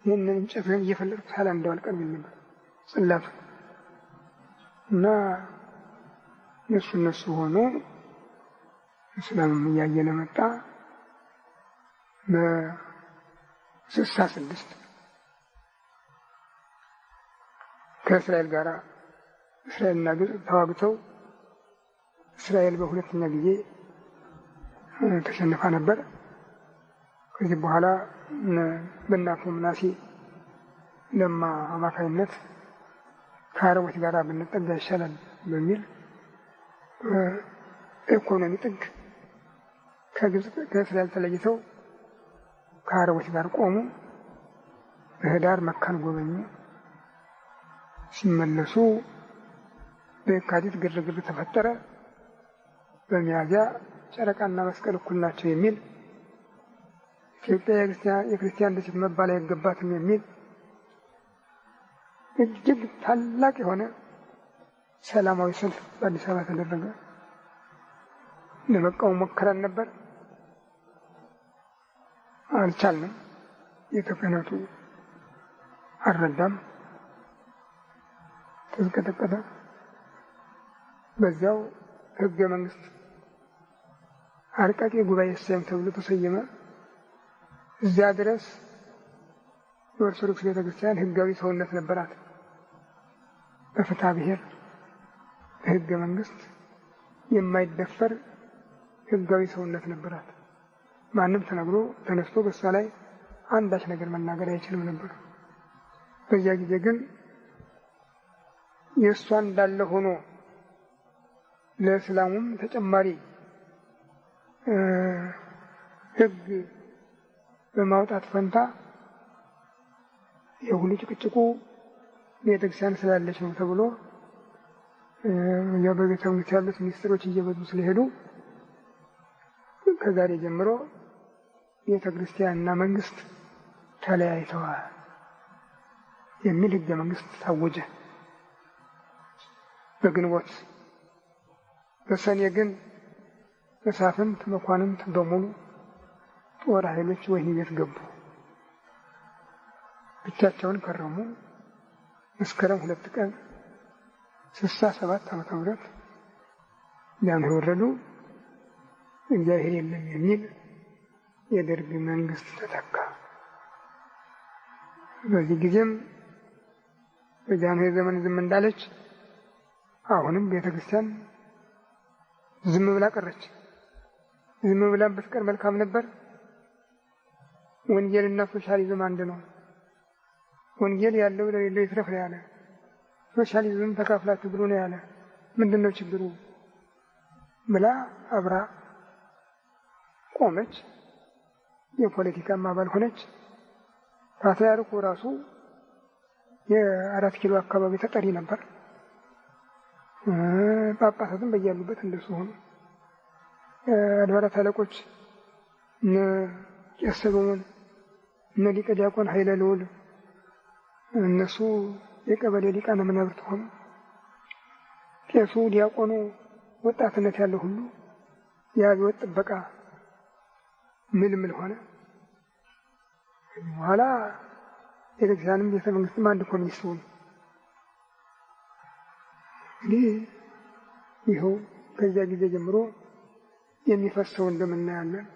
ይህንን እንጨትን እየፈለጥኩ ሳላ እንደዋልቀን ብል ነበር ጽላቱ እና እነሱ ሆኖ እስላምም እያየለ መጣ። በ66 ከእስራኤል ጋር እስራኤልና ግብፅ ተዋግተው እስራኤል በሁለተኛ ጊዜ ተሸንፋ ነበር። ከዚህ በኋላ በእናቱ ምናሴ ለማ አማካይነት ከአረቦች ጋር ብንጠጋ ይሻላል በሚል ኢኮኖሚ ጥግ ከግብፅ ከእስራኤል ተለይተው ከአረቦች ጋር ቆሙ። በህዳር መካን ጎበኙ። ሲመለሱ በየካቲት ግርግር ተፈጠረ። በሚያዝያ ጨረቃና መስቀል እኩል ናቸው የሚል ኢትዮጵያ የክርስቲያን ደሴት መባል አይገባትም የሚል እጅግ ታላቅ የሆነ ሰላማዊ ሰልፍ በአዲስ አበባ ተደረገ። ለመቃወም ሞክረን ነበር፣ አልቻልንም። የኢትዮጵያነቱ አልረዳም፣ ተዝቀጠቀጠ። በዚያው ህገ መንግስት አርቃቂ ጉባኤ ሰየም ተብሎ ተሰየመ። እዚያ ድረስ የኦርቶዶክስ ቤተክርስቲያን ህጋዊ ሰውነት ነበራት። በፍትሐ ብሔር ህገ መንግስት የማይደፈር ህጋዊ ሰውነት ነበራት። ማንም ተነግሮ ተነስቶ በሷ ላይ አንዳች ነገር መናገር አይችልም ነበር። በዚያ ጊዜ ግን የእሷ እንዳለ ሆኖ ለእስላሙም ተጨማሪ ህግ በማውጣት ፈንታ የሁሉ ጭቅጭቁ ቤተክርስቲያን ስላለች ነው ተብሎ በቤተ መንግስት ያሉት ሚኒስትሮች እየበዙ ስለሄዱ ከዛሬ ጀምሮ ቤተክርስቲያንና መንግስት ተለያይተዋል የሚል ህገ መንግስት ታወጀ። በግንቦት በሰኔ ግን መሳፍንት መኳንንት በሙሉ ጦር ኃይሎች ወህኒ ቤት ገቡ። ብቻቸውን ከረሙ። መስከረም 2 ቀን 67 ዓመተ ምህረት ያን ወረዱ። እግዚአብሔር የለም የሚል የደርግ መንግስት ተተካ። በዚህ ጊዜም በጃንሆይ ዘመን ዝም እንዳለች አሁንም ቤተክርስቲያን ዝም ብላ ቀረች። ዝም ብላ ብትቀር መልካም ነበር። ወንጌልና ሶሻሊዝም አንድ ነው። ወንጌል ያለው ለሌለው ይትረፍ ነው ያለ። ሶሻሊዝም ተካፍላችሁ ብሎ ነው ያለ። ምንድነው ችግሩ ብላ አብራ ቆመች። የፖለቲካ አባል ሆነች። ፓትርያርኩ ራሱ የ4 ኪሎ አካባቢ ተጠሪ ነበር። ጳጳሳትም በያሉበት እንደሱ ሆኑ። አድባራት አለቆች ቄስ ሰሎሞን፣ ሊቀ ዲያቆን ኃይለ ልዑል እነሱ የቀበሌ ሊቃነ መናብርት ሆኑ። ቄሱ ዲያቆኑ ወጣትነት ያለው ሁሉ የአብዮት ጥበቃ ምልምል ሆነ። በኋላ ቤተክርስቲያንም ቤተ መንግስትም አንድ ኮሚኒስት ሆኑ። እንግዲህ ይኸው ከዚያ ጊዜ ጀምሮ የሚፈሰው እንደምናያለን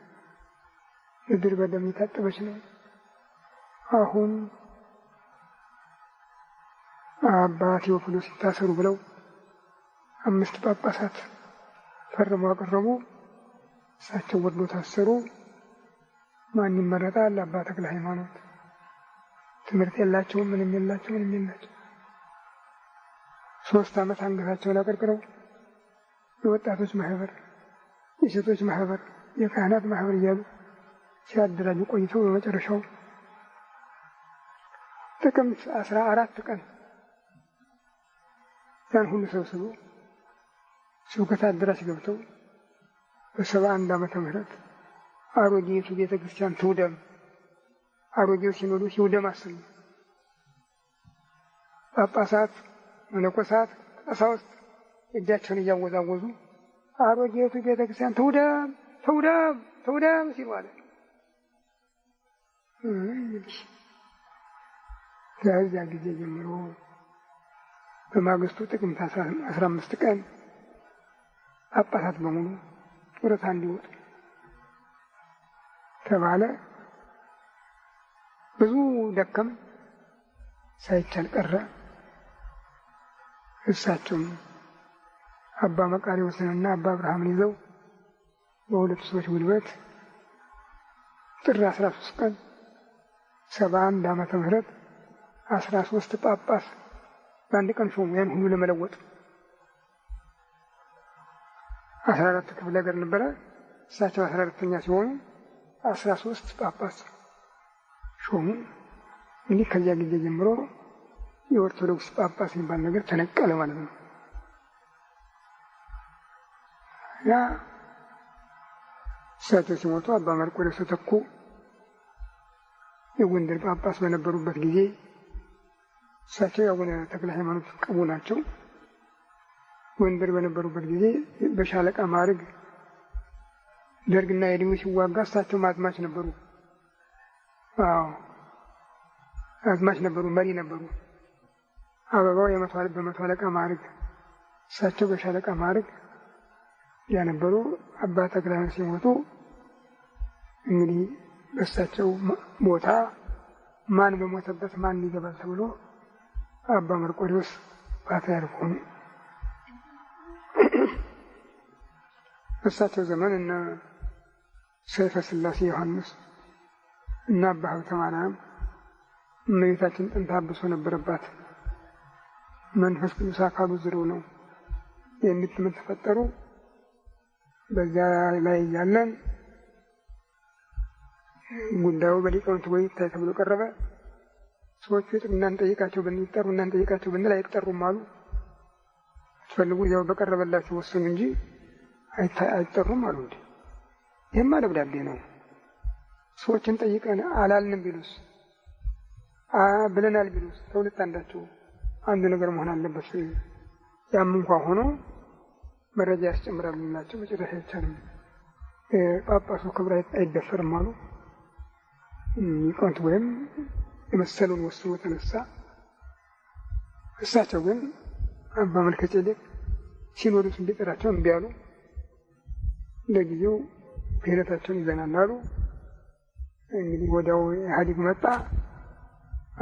ምድር በደም የታጠበች ነው። አሁን አባ ቴዎፍሎስ ሲታሰሩ ብለው 5 ጳጳሳት ፈርመው አቀረቡ። እሳቸው ወርዶ ታሰሩ። ማን ይመረጣል? አባ ተክለ ሃይማኖት። ትምህርት የላቸውም፣ ምንም የላቸው። 3 ዓመት አንገታቸውን አቀርቅረው የወጣቶች ማህበር፣ የሴቶች ማህበር፣ የካህናት ማህበር እያሉ ሲያደራጁ ቆይተው በመጨረሻው ጥቅምት 14 ቀን ያን ሁሉ ሰብስቦ ስብከተ አዳራሽ ገብተው በ71 ዓመተ ምህረት አሮጌቱ ቤተክርስቲያን ትውደም፣ አሮጌው ሲኖዶስ ይውደም አሰኙ። ጳጳሳት መነኮሳት ቀሳውስት እጃቸውን እያወዛወዙ አሮጌቱ ቤተክርስቲያን ትውደም ትውደም ትውደም ሲሉ አለ። ከዚያ ጊዜ ጀምሮ በማግስቱ ጥቅምት 15 ቀን ጳጳሳት በሙሉ ጡረታ እንዲወጡ ተባለ። ብዙ ደከም ሳይቻል ቀረ። እሳቸውም አባ መቃርዮስንና አባ አብርሃምን ይዘው በሁለቱ ሰዎች ጉልበት ጥር 13 ቀን 71 ዓመተ ምህረት 13 ጳጳስ በአንድ ቀን ሾሙ። ያን ሁሉ ለመለወጥ 14 ክፍለ ሀገር ነበረ። እሳቸው 14ኛ ሲሆኑ 13 ጳጳስ ሾሙ። እንዲህ ከዚያ ጊዜ ጀምሮ የኦርቶዶክስ ጳጳስ የሚባል ነገር ተነቀለ ማለት ነው። ያ እሳቸው ሲሞቱ አባ መርቆሬዎስ ተተኩ። የጎንደር ጳጳስ በነበሩበት ጊዜ እሳቸው የአቡነ ተክለ ሃይማኖት ቅቡ ናቸው። ጎንደር በነበሩበት ጊዜ በሻለቃ ማዕረግ ደርግና የዲሙ ሲዋጋ እሳቸው አዝማች ነበሩ። አዝማች ነበሩ፣ መሪ ነበሩ። አበባው በመቶ አለቃ ማዕረግ፣ እሳቸው በሻለቃ ማዕረግ ያነበሩ። አባ ተክለ ሃይማኖት ሲሞቱ እንግዲህ በእሳቸው ቦታ ማን በሞተበት ማን ይገባል ተብሎ አባ መርቆሬዎስ ፓትርያርክ ሆኑ። በእሳቸው ዘመን እነ ሰይፈ ሥላሴ ዮሐንስ እና አባ ሀብተ ማርያም እመቤታችን ጥንተ አብሶ ነበረባት፣ መንፈስ ቅዱስ አካሉ ዝርው ነው የሚል ትምህርት ተፈጠሩ። በዚያ ላይ ያለን ጉዳዩ በሊቃውንት ወይ ታይ ተብሎ ቀረበ። ሰዎቹ እናንጠይቃቸው ብንጠሩ እናንጠይቃቸው ብንል አይጠሩም አሉ። ትፈልጉ ያው በቀረበላቸው ወሰኑ እንጂ አይጠሩም አሉ። እንዴ ይሄማ ደብዳቤ ነው። ሰዎችን ጠይቀን አላልንም ቢሉስ ብለናል ቢሉስ ከሁለት አንዳቸው አንድ ነገር መሆን አለበት። ያም እንኳን ሆኖ መረጃ ያስጨምራል ብንላቸው መጨረሻ አይቻልም፣ ጳጳሱ ክብር አይደፈርም አሉ። ሊቃውንት ወይም የመሰሉን ወስኖ ተነሳ። እሳቸው ግን አባ መልከ ጼዴቅ ሲኖዶስ እንዲጠራቸው እምቢ አሉ። ለጊዜው ክህነታቸውን ይዘናል አሉ። እንግዲህ ወዲያው ኢህአዴግ መጣ።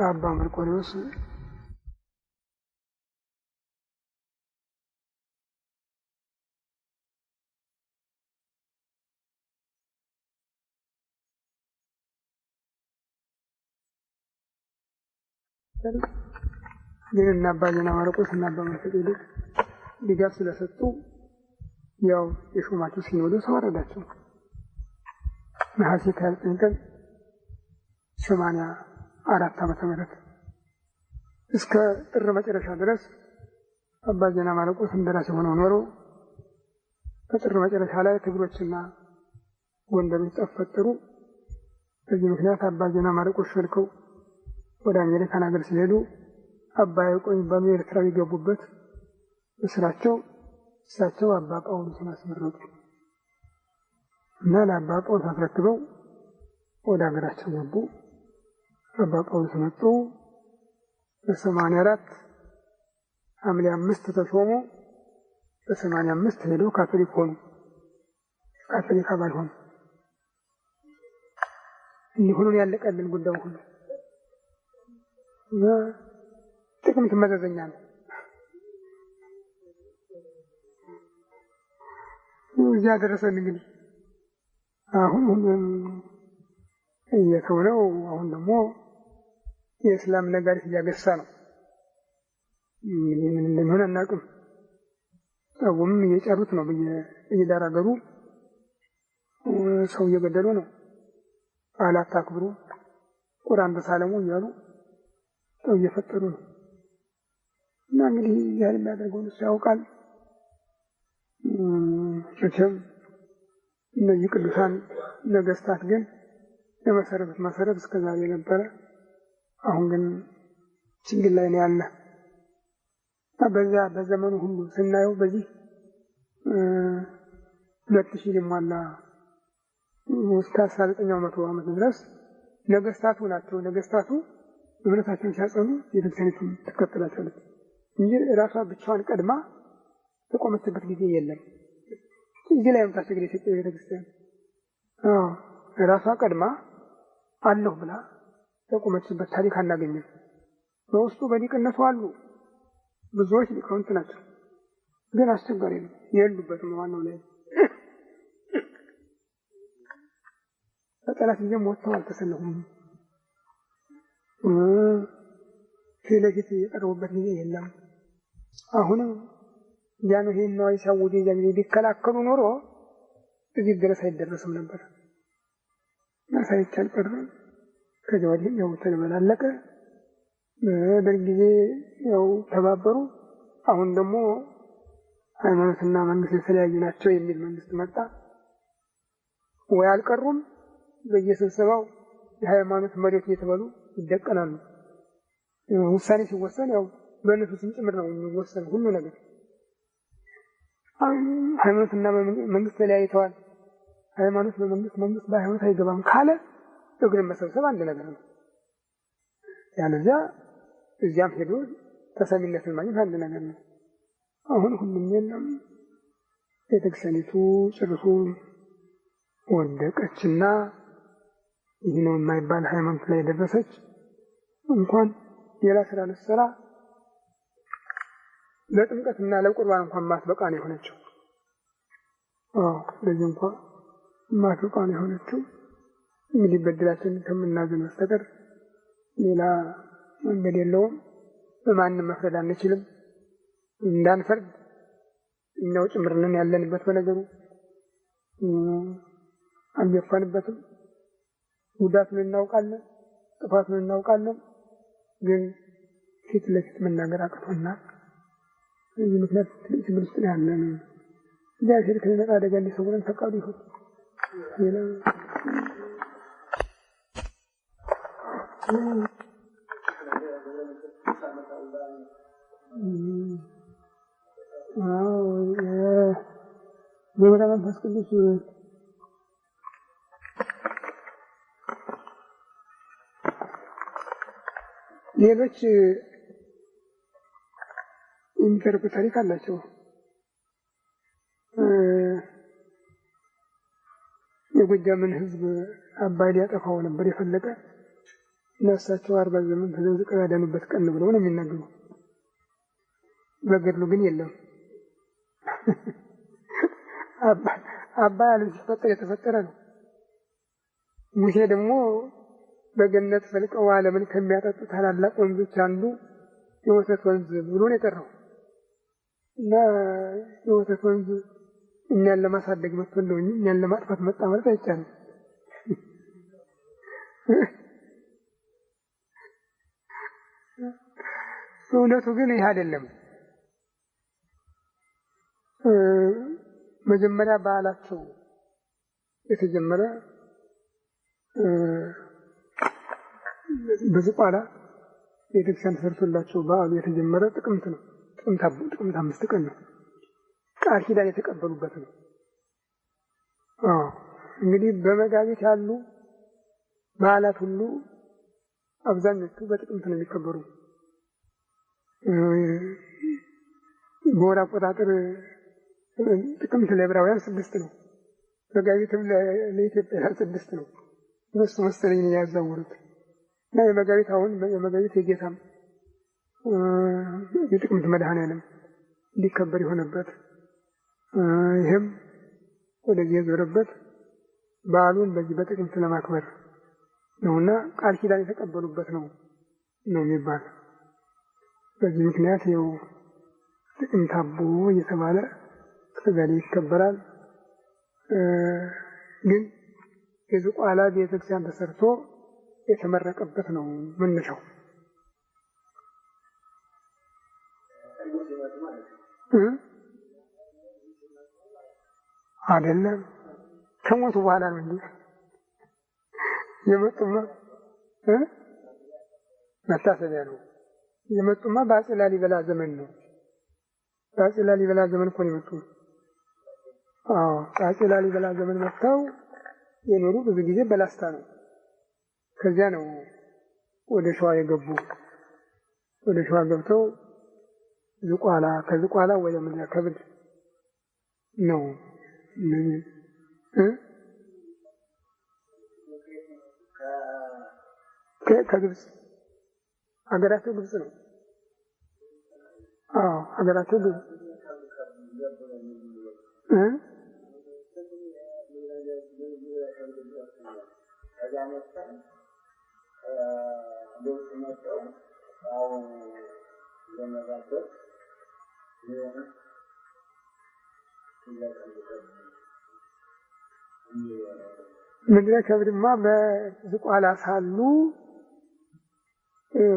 አባ መርቆሬዎስ ግን እና አባ ዜና ማርቆስ እና አባ መልከ ጼዴቅ ድጋፍ ስለሰጡ ያው የሹማቸው ሲኖዶስ አወረዳቸው። ነሐሴ 29 ቀን 84 ዓመተ ምህረት እስከ ጥር መጨረሻ ድረስ አባ ዜና ማርቆስ እንደራሴ ሆነው ኖረው በጥር መጨረሻ ላይ ትግሮችና ጎንደሮች ጠብ ፈጠሩ። በዚህ ምክንያት አባ ዜና ማርቆስ ሸልከው ወደ አሜሪካን ሀገር ሲሄዱ አባ ያዕቆብ የሚባሉ ኤርትራዊ ገቡበት በስራቸው። እሳቸው አባ ጳውሎስን አስመረጡ እና ለአባ ጳውሎስ አስረክበው ወደ ሀገራቸው ገቡ። አባ ጳውሎስ መጡ። በ84 ሐምሌ 5 ተሾሙ። በ85 ሄደው ካቶሊክ ሆኑ። ካቶሊክ አባል ሆኑ። እንዲህ ሁሉን ያለቀልን ጉዳዩ ሁሉ ጥቅምት መዘዘኛ ነው። እዚያ ደረሰን። እንግዲህ አሁን እየተውነው አሁን ደግሞ የእስላም ነጋሪት እያገሳ ነው። ምን እንደሆነ አናውቅም። ጠቡም እየጨሩት ነው። በየዳር ሀገሩ ሰው እየገደሉ ነው። በዓላት አክብሩ፣ ቁርአን ተሳለሙ እያሉ ሰው እየፈጠሩ ነው። እና እንግዲህ ያህል የሚያደርገውን እሱ ያውቃል። መቼም እነዚህ ቅዱሳን ነገስታት ግን የመሰረቱት መሰረት እስከዛሬ ነበረ። አሁን ግን ችግር ላይ ነው ያለ። በዘመኑ ሁሉ ስናየው በዚህ 2000 ሊሟላ እስከ 19ኛው መቶ ዓመት ድረስ ነገስታቱ ናቸው። ነገስታቱ እምነታቸውን ሲያጸኑ ቤተክርስቲያኒቱን ትከተላቸዋለች እንጂ ራሷ ብቻዋን ቀድማ ተቆመችበት ጊዜ የለም። እዚህ ላይ የምታስቸግር የኢትዮጵያ ቤተክርስቲያን ራሷ ቀድማ አለሁ ብላ ተቆመችበት ታሪክ አናገኝም። በውስጡ በሊቅነቱ አሉ ብዙዎች ሊቃውንት ናቸው፣ ግን አስቸጋሪ ነው የሉበትም። ዋናው ላይ በጠላት ጊዜም ወጥተው አልተሰለፉም። ፊት ለፊት የቀረቡበት ጊዜ የለም። አሁንም ጃንሆይን ነዋይ ሲያውጁ ጊዜ ቢከላከሉ ኖሮ እዚህ ድረስ አይደረስም ነበር። ሳይቻል ቀረ። ከዚያ ወዲህ ያው ተለመላለቀ። በደርግ ጊዜ ያው ተባበሩ። አሁን ደግሞ ሃይማኖትና መንግስት የተለያዩ ናቸው የሚል መንግስት መጣ። ወይ አልቀሩም፣ በየስብሰባው የሃይማኖት መሪዎች እየተባሉ ይደቀናሉ። ውሳኔ ሲወሰን ያው በእነሱ ስም ጭምር ነው የሚወሰነው ሁሉ ነገር። ሃይማኖትና መንግስት ተለያይተዋል፣ ሃይማኖት በመንግስት መንግስት በሃይማኖት አይገባም ካለ እግርን መሰብሰብ አንድ ነገር ነው። ያለዚያ እዚያም ሄዶ ተሰሚነትን ማግኘት አንድ ነገር ነው። አሁን ሁሉም የለም። ቤተክርስቲያኒቱ ጨርሶ ወደቀችና ይህ ነው የማይባል ሃይማኖት ላይ ደረሰች። እንኳን ሌላ ስራ ልትሰራ ለጥምቀትና ለቁርባን እንኳን ማትበቃ ነው የሆነችው። ለዚህ እንኳን ማትበቃ ነው የሆነችው። እንግዲህ በድላችን ከምናዝን በስተቀር ሌላ መንገድ የለውም። በማንም መፍረድ አንችልም። እንዳንፈርድ እኛው ጭምር ነን ያለንበት። በነገሩ አልገፋንበትም። ጉዳቱን እናውቃለን፣ ጥፋቱን እናውቃለን። ግን ፊት ለፊት መናገር አቅቶናል። በዚህ ምክንያት ትልቅ ችግር ውስጥ ነው ያለነው። እግዚአብሔር ከሚመጣ አደጋ እንዲሰውረን ፈቃዱ ይሁን። በወደ መንፈስ ቅዱስ ሌሎች የሚተርኩ ታሪክ አላቸው። የጎጃምን ሕዝብ አባይ ሊያጠፋው ነበር የፈለገ ነፍሳቸው 40 ዘመን ተዘቅዝቀው ያዳኑበት ቀን ብለው ነው የሚናገሩ። በገድሉ ግን የለም። አባይ ዓለም ሲፈጠር የተፈጠረ ነው። ሙሴ ደግሞ በገነት ፈልቀው ዓለምን ከሚያጠጡ ታላላቅ ወንዞች አንዱ የወተት ወንዝ ብሎ ነው የጠራው። እና የወተት ወንዝ እኛን ለማሳደግ መጥቶ እንደው እኛን ለማጥፋት መጣ ማለት አይቻልም። እውነቱ ግን ይህ አይደለም። መጀመሪያ በዓላቸው የተጀመረ በዝቋላ ቤተክርስቲያን ተሰርቶላቸው በዓሉ የተጀመረ ጥቅምት ነው። ጥቅምት 5 ቀን ነው። ቃል ኪዳን የተቀበሉበት ነው። እንግዲህ በመጋቢት ያሉ በዓላት ሁሉ አብዛኞቹ በጥቅምት ነው የሚከበሩ። በወር አቆጣጠር ጥቅምት ለዕብራውያን 6 ነው። መጋቢትም ለኢትዮጵያ 6 ነው። እነሱ መሰለኝ ያዛወሩት እና የመጋቢት አሁን የመጋቢት የጌታም የጥቅምት መድኃኔዓለም እንዲከበር የሆነበት ይህም ወደዚህ የዞረበት በዓሉን በዚህ በጥቅምት ለማክበር ነውና ቃል ኪዳን የተቀበሉበት ነው የሚባል። በዚህ ምክንያት ይኸው ጥቅምት አቦ እየተባለ ከዛሬ ይከበራል። ግን የዝቋላ ቤተክርስቲያን ተሰርቶ የተመረቀበት ነው መነሻው። አይደለም ከሞቱ በኋላ ነው እንጂ የመጡማ መታሰቢያ ነው። የመጡማ በአፄ ላሊበላ ዘመን ነው። አፄ ላሊበላ ዘመን እኮ ነው የመጡት። አዎ አፄ ላሊበላ ዘመን መጥተው የኖሩ ብዙ ጊዜ በላስታ ነው። ከዚያ ነው ወደ ሸዋ የገቡ። ወደ ሸዋ ገብተው ዝቋላ፣ ከዝቋላ ወደ ምድረ ከብድ ነው ከግብፅ ሀገራቸው ግብፅ ነው። አዎ ሀገራቸው ግብፅ ምድረ ከብድማ በዝቋላ ሳሉ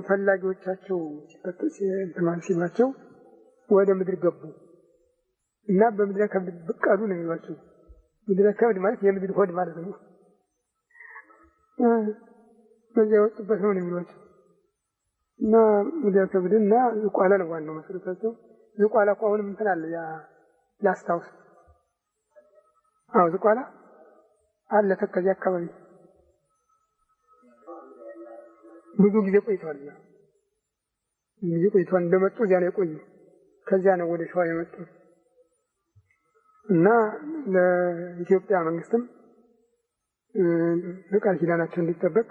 ፈላጊዎቻቸው ሲሏቸው ወደ ምድር ገቡ እና በምድረ ከብድ ብቀሉ ነው የሚሏቸው። ምድረ ከብድ ማለት የምድር ሆድ ማለት ነው። በዚያ የወጡበት ነው የሚሏቸው እና ምድረ ከብድና ዝቋላ ነው ዋናው መሰረታቸው። ዝቋላ እኮ አሁንም እንትን አለ ላስታውስ። አዎ ዝቋላ አለ ከዚያ አካባቢ ብዙ ጊዜ ቆይቷል። እንደመጡ እዚያ ነው የቆዩ። ከዚያ ነው ወደ ሸዋ የመጡ እና ለኢትዮጵያ መንግስትም ቃል ኪዳናቸው እንዲጠበቅ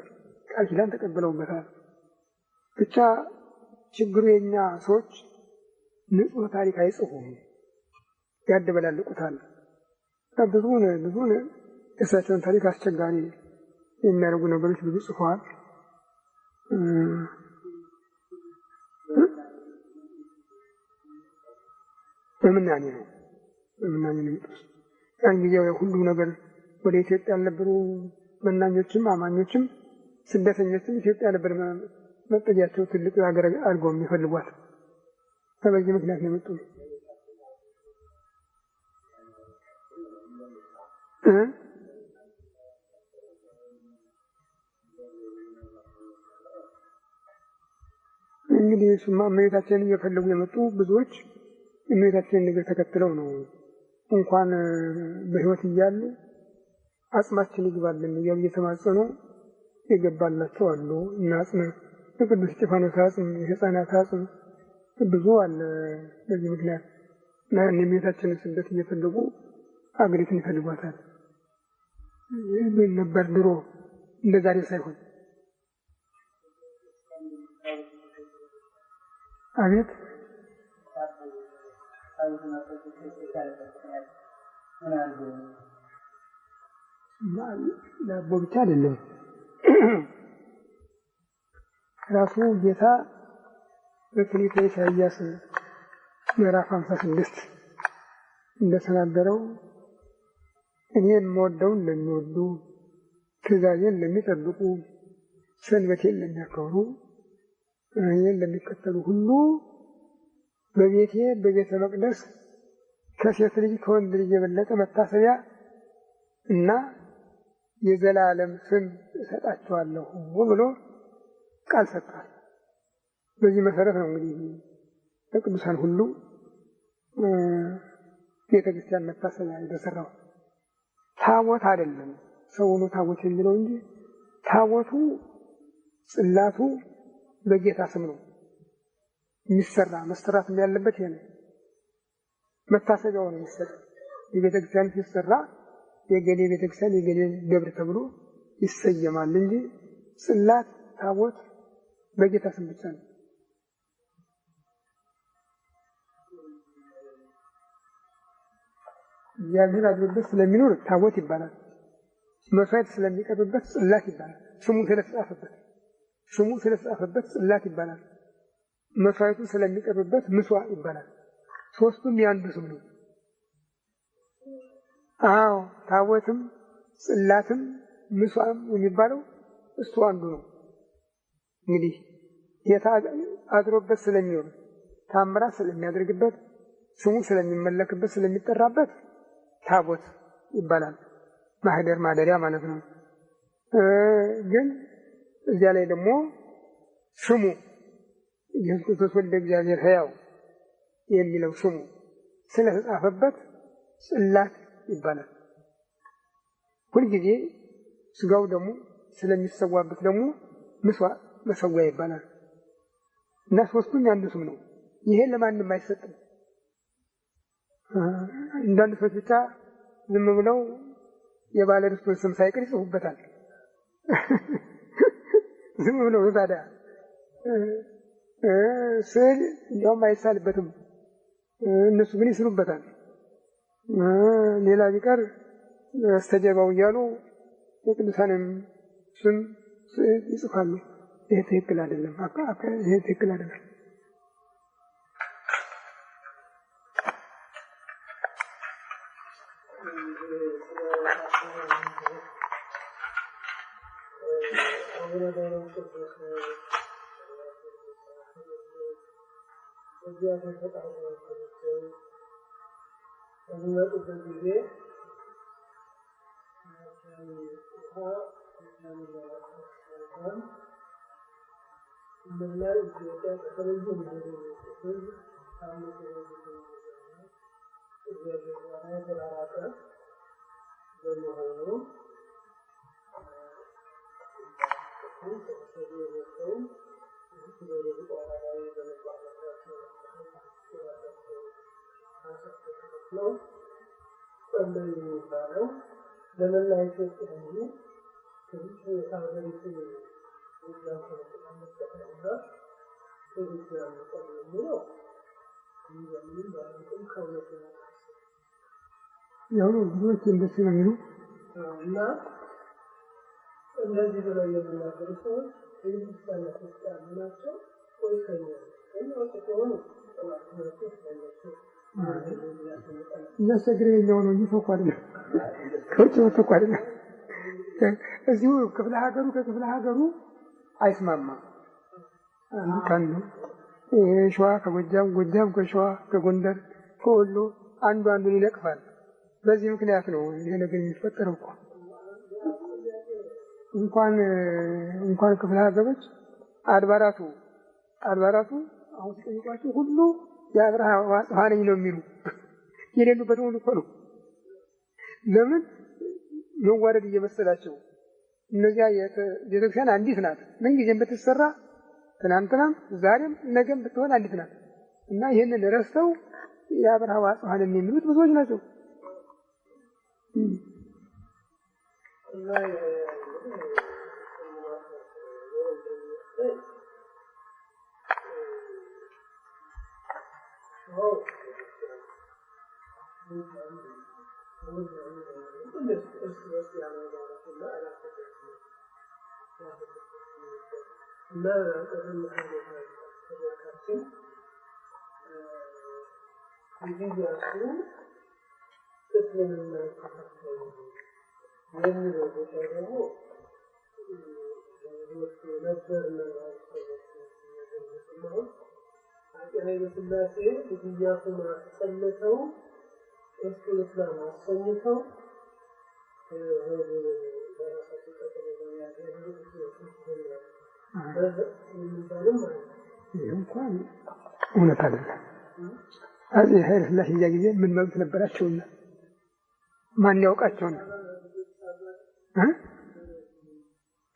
ቃል ኪዳን ተቀብለውበታል። ብቻ ችግሩ የኛ ሰዎች ንጹህ ታሪክ አይጽፉም፣ ያደበላልቁታል። ብዙውን የእሳቸውን ታሪክ አስቸጋሪ የሚያደርጉ ነገሮች ብዙ ጽፈዋል። በምናኔ ነው የሚመጡት። ያን ጊዜ ሁሉ ነገር ወደ ኢትዮጵያ ያልነበሩ መናኞችም አማኞችም ስደተኞችም ኢትዮጵያ ነበር መጠጊያቸው፣ ትልቁ ሀገር አድርገው የሚፈልጓት። በዚህ ምክንያት ነው የመጡት። እንግዲህ እሱማ እመቤታችንን እየፈለጉ የመጡ ብዙዎች እመቤታችንን ነገር ተከትለው ነው። እንኳን በሕይወት እያሉ አጽማችን ይግባልን እያሉ እየተማጸኑ የገባላቸው አሉ። እና አጽም የቅዱስ እስጢፋኖስ አጽም፣ የሕፃናት አጽም ብዙ አለ። በዚህ ምክንያት እና የእመቤታችንን ስደት እየፈለጉ አገሪቱን ይፈልጓታል። ይህ ነበር ድሮ፣ እንደ ዛሬ ሳይሆን። አቤት ዳቦ ብቻ አይደለም። ራሱ ጌታ በትንቢተ ኢሳይያስ ምዕራፍ 56 እንደተናገረው እኔን የምወደውን ለሚወዱ፣ ትእዛዜን ለሚጠብቁ፣ ሰንበቴን ለሚያከብሩ፣ እኔን ለሚከተሉ ሁሉ በቤቴ በቤተ መቅደስ ከሴት ልጅ ከወንድ ልጅ የበለጠ መታሰቢያ እና የዘላለም ስም እሰጣቸዋለሁ ብሎ ቃል ሰጥቷል። በዚህ መሰረት ነው እንግዲህ ለቅዱሳን ሁሉ ቤተ ክርስቲያን መታሰቢያ የተሰራው። ታቦት አይደለም ሰው ነው ታቦት የሚለው እንጂ ታቦቱ ጽላቱ በጌታ ስም ነው የሚሰራ። መሰራት ያለበት ይሄ ነው። መታሰቢያው ነው የሚሰራ። የቤተ ክርስቲያን ሲሰራ የገሌ ቤተ ክርስቲያን የገሌ ደብር ተብሎ ይሰየማል እንጂ ጽላት ታቦት በጌታ ስም ብቻ ነው። እግዚአብሔር አድሮበት ስለሚኖር ታቦት ይባላል። መስዋዕት ስለሚቀርብበት ጽላት ይባላል። ስሙ ስለተጻፈበት ጽላት ይባላል። መስዋዕቱ ስለሚቀርብበት ምስዋዕ ይባላል። ሶስቱም የአንዱ ስም ነው። አዎ ታቦትም ጽላትም ምስዋዕም የሚባለው እሱ አንዱ ነው። እንግዲህ ጌታ አድሮበት ስለሚኖር ታምራት ስለሚያደርግበት ስሙ ስለሚመለክበት ስለሚጠራበት ታቦት ይባላል። ማህደር ማደሪያ ማለት ነው። ግን እዚያ ላይ ደግሞ ስሙ ኢየሱስ ክርስቶስ ወልደ እግዚአብሔር ሕያው የሚለው ስሙ ስለተጻፈበት ጽላት ይባላል። ሁልጊዜ ስጋው ደግሞ ስለሚሰዋበት ደግሞ ምስዋዕ መሰዊያ ይባላል። እና ሶስቱም ያንዱ ስም ነው። ይሄ ለማንም አይሰጥም። አንዳንድ ሰዎች ብቻ ዝም ብለው የባለ ርስቱን ስም ሳይቀር ይጽፉበታል። ዝም ብለው ታዲያ ስዕል እንዲያውም አይሳልበትም። እነሱ ግን ይስሉበታል። ሌላ ቢቀር በስተጀርባው እያሉ የቅዱሳንም ስም ይጽፋሉ። ይሄ ትክክል አይደለም። ይሄ ትክክል አይደለም። ያው ብዙዎች እንደሱ ነው የሚሉ እና እንደዚህ ብለው የሚናገሩ ሰዎች የቤተክርስቲያን ክርስቲያን ናቸው ወይ ከሆኑ እያስቸገረኛው ነው እንጂ ሰው አይደለም። ከውጭ ወጥቶ አይደለም። እዚሁ ክፍለ ሀገሩ ከክፍለ ሀገሩ አይስማማም። አንዱ ሸዋ ከጎጃም፣ ጎጃም ከሸዋ፣ ከጎንደር፣ ከወሎ አንዱን ይነቅፋል። በዚህ ምክንያት ነው ይሄ ነገር የሚፈጠረው እኮ። እንኳን ክፍለ ሀገሮች አድባራቱ አሁን ሲጠይቋቸው ሁሉ የአብርሃም ዋጽሃ ነኝ ነው የሚሉ የሌሉበት ሁሉ እኮ ነው። ለምን መዋረድ እየመሰላቸው እነዚያ ቤተክርስቲያን አንዲት ናት። ምን ጊዜም ብትሰራ ትናንትናም ዛሬም ነገም ብትሆን አንዲት ናት እና ይህንን ረስተው የአብርሃም ዋጽሃ ነኝ የሚሉት ብዙዎች ናቸው። እንኳን እውነት አይደለም። አፄ ኃይለ ሥላሴ ጊዜ ምን መብት ነበራቸውና ማን ያውቃቸውና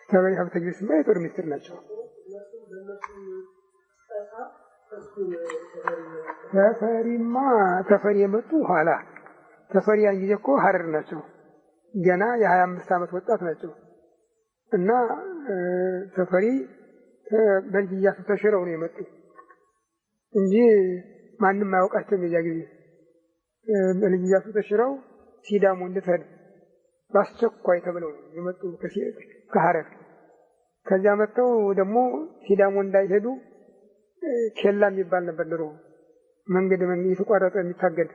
ተፈሪ ሀብተ ጊዮርጊስ የጦር ሚኒስትር ናቸው። ተፈሪ የመጡ ኋላ ተፈሪ ያን ጊዜ እኮ ሀረር ናቸው። ገና የ25 ዓመት ወጣት ናቸው እና ተፈሪ በልጅ ኢያሱ ተሽረው ነው የመጡ እንጂ ማንም አያውቃቸውም። የዚያ ጊዜ በልጅ ኢያሱ ተሽረው ሲዳሞ እንድትሄድ በአስቸኳይ ተብለው የመጡ ከሀረር። ከዚያ መጥተው ደግሞ ሲዳሞ እንዳይሄዱ ኬላ የሚባል ነበር ድሮ መንገድ የተቋረጠ የሚታገድ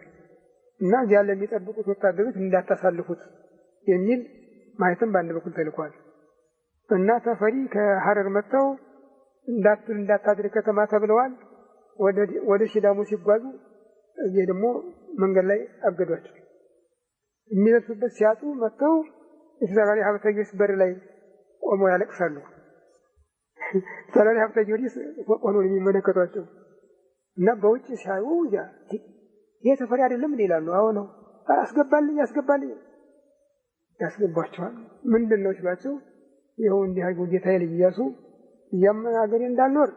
እና እዚያ ለሚጠብቁት ወታደሮች እንዳታሳልፉት የሚል ማለትም በአንድ በኩል ተልኳል። እና ተፈሪ ከሀረር መጥተው እንዳታድር ከተማ ተብለዋል። ወደ ሲዳሞ ሲጓዙ እዚህ ደግሞ መንገድ ላይ አገዷቸው። የሚደርሱበት ሲያጡ መጥተው ተፈሪ ሀብተ ጊዮርጊስ በር ላይ ቆመው ያለቅሳሉ። ተፈሪ ሀብተ ጊዮርጊስ ቆመው የሚመለከቷቸው እና በውጭ ሲያዩ ይሄ ተፈሪ አይደለም እንዴ ይላሉ። አዎ ነው። አስገባልኝ ያስገባቸዋል። ምንድን ነው ሲሏቸው ይኸው እንዲህ አድርጎ ጌታዬ ልጅ ኢያሱ እያም ሀገሬ እንዳልኖር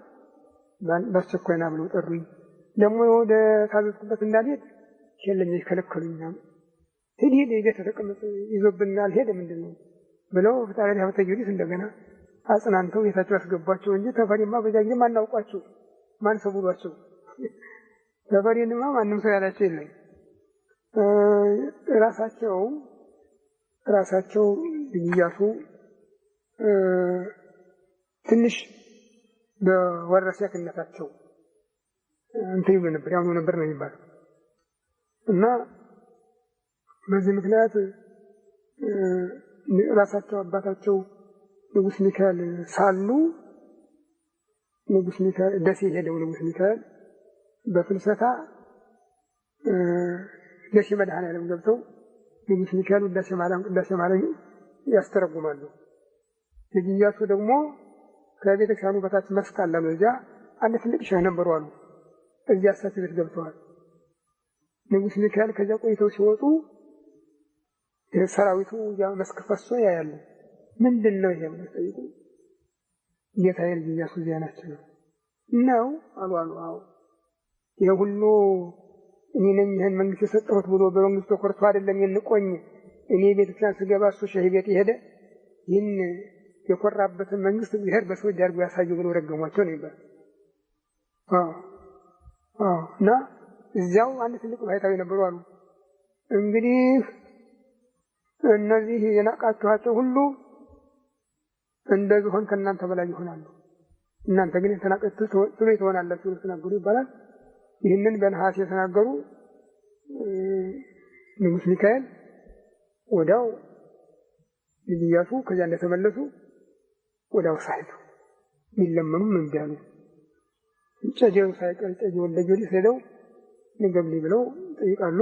በአስቸኳይ ና ብለው ጠሩኝ። ደግሞ ወደ ታዘዝኩበት እንዳልሄድ ሸለኞች ከለከሉኝ። ሂድ ቤት ተቀመጥ ይዞብናል ሄደ ምንድን ነው ብለው ፍጣሪ ሀብተ ጊዮርጊስ እንደገና አጽናንተው ቤታቸው ያስገቧቸው እንጂ ተፈሪማ በዛ ጊዜ ማናውቋቸው ማን ሰውሯቸው ተፈሪንማ ማንም ሰው ያላቸው የለም። ራሳቸው ኢያሱ ትንሽ በወረሲያትነታቸው እንትን ይሉ ነበር ያምኑ ነበር ነው የሚባለው እና በዚህ ምክንያት ራሳቸው አባታቸው ንጉሥ ሚካኤል ሳሉ ንጉሥ ሚካኤል ደሴ ሄደው ንጉሥ ሚካኤል በፍልሰታ ደሴ መድኃኔዓለም ገብተው ንጉሥ ሚካኤል ቅዳሴ ማርያም ያስተረጉማሉ። ልጅ ኢያሱ ደግሞ ከቤተክርስቲያኑ በታች መስቀል አለ። እዚያ አንድ ትልቅ ሼህ ነበሩ አሉ። እዚያ እሳቸው ቤት ገብተዋል። ንጉሥ ሚካኤል ከዚያ ቆይተው ሲወጡ ሰራዊቱ ያ መስክ ፈሶ ያያሉ። ምንድን ነው ይሄ ብለው ጠይቁ። ጌታዬ ልጅ ኢያሱ እዚያ ናቸው ነው አሉ። አዎ ይሄ ሁሉ እኔ ነኝ ይሄን መንግስት የሰጠሁት ብሎ በመንግስቱ ኮርቶ አይደለም የንቆኝ እኔ ቤተክርስቲያን ስገባ እሱ ሼህ ቤት ይሄደ ይህን የኮራበትን መንግስት እግዚአብሔር በሰው እጅ አድርጎ ያሳየው ብለው ረገሟቸው ነው ይባል። እና እዚያው አንድ ትልቅ ባይታዊ ነበሩ አሉ። እንግዲህ እነዚህ የናቃችኋቸው ሁሉ እንደዚሁን ከእናንተ በላይ ይሆናሉ፣ እናንተ ግን የተናቃችሁ ትሆናላችሁ ተናገሩ ይባላል። ይህንን በነሐሴ የተናገሩ ንጉሥ ሚካኤል ወዲያው ልጅ ኢያሱ ከዚያ እንደተመለሱ ወዲያው ሳይቱ ሊለመኑም እምቢ አሉ። ጨጀው ሳይቀር ጨጀ ወልደ ጊዮርጊስ ሄደው ንገምልኝ ብለው ጠይቃሉ።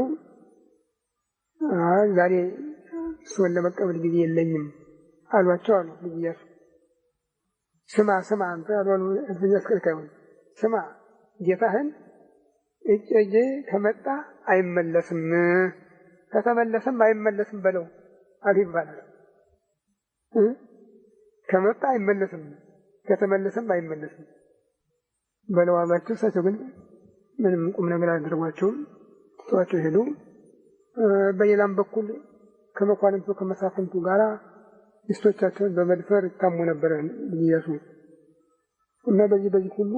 ዛሬ እሱን ለመቀበል ጊዜ የለኝም አሏቸው አሉ ልጅ ኢያሱ። ስማ አንተ ያሉ እልፍኛ አስከልካዩን ስማ ጌታህን እጨጄ ከመጣ አይመለስም ከተመለሰም አይመለስም በለው አሉ ይባላል። ከመጣ አይመለስም ከተመለሰም አይመለስም በለው አሏቸው። እሳቸው ግን ምንም ቁም ነገር አላደረጓቸውም፣ ትተዋቸው ሄዱ። በሌላም በኩል ከመኳንንቱ ከመሳፍንቱ ጋር ሚስቶቻቸውን በመድፈር ይታሙ ነበረ ኢያሱ እና በዚህ ሁሉ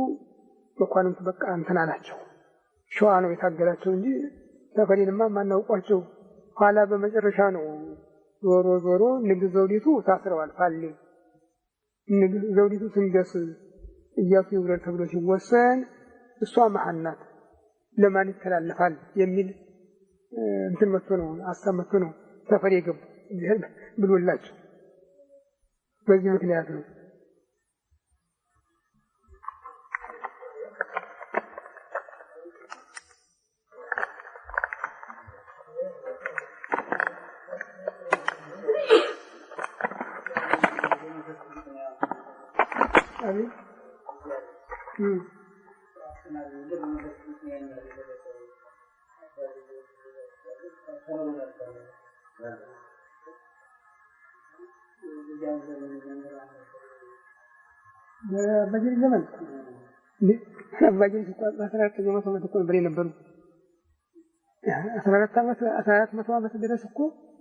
መኳንንቱ በቃ እንትን አላቸው። ሸዋ ነው የታገላቸው እንጂ ተፈሪንማ ማናውቋቸው። ኋላ በመጨረሻ ነው ዞሮ ንግሥት ዘውዲቱ ታስረዋል። ፋሌ ንግሥት ዘውዲቱ ትንገስ ኢያሱ ይውረድ ተብሎ ሲወሰን እሷ መሀን ናት ለማን ይተላለፋል የሚል እንትን መጥቶ ነው ሀሳብ መጥቶ ነው ተፈሪ የገቡ ብሎላቸው በዚህ ምክንያት ነው። በዚህ ዘመን አባጅን ሲቋቋም 14 ዓመት እኮ ነበር የነበሩ 14 ዓመት ድረስ እኮ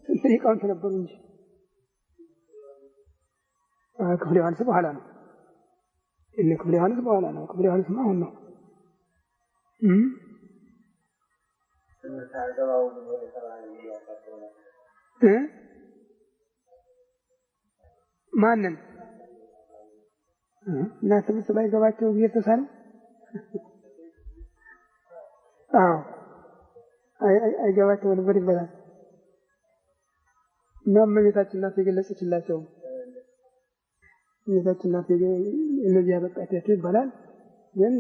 ስንት ሊቃውንት ነበሩ እንጂ ክፍለ ዮሐንስ በኋላ ነው። ክፍለ ዮሐንስ በኋላ ነው። ክፍለ ዮሐንስ አሁን ነው። ማንን እና ትምህርት ባይገባቸው እየተሳለ አይገባቸው ነበር ይባላል። እና እመቤታችን ናት የገለጸችላቸው። እመቤታችን ናት እነዚህ ያበቃቻቸው ይባላል። ግን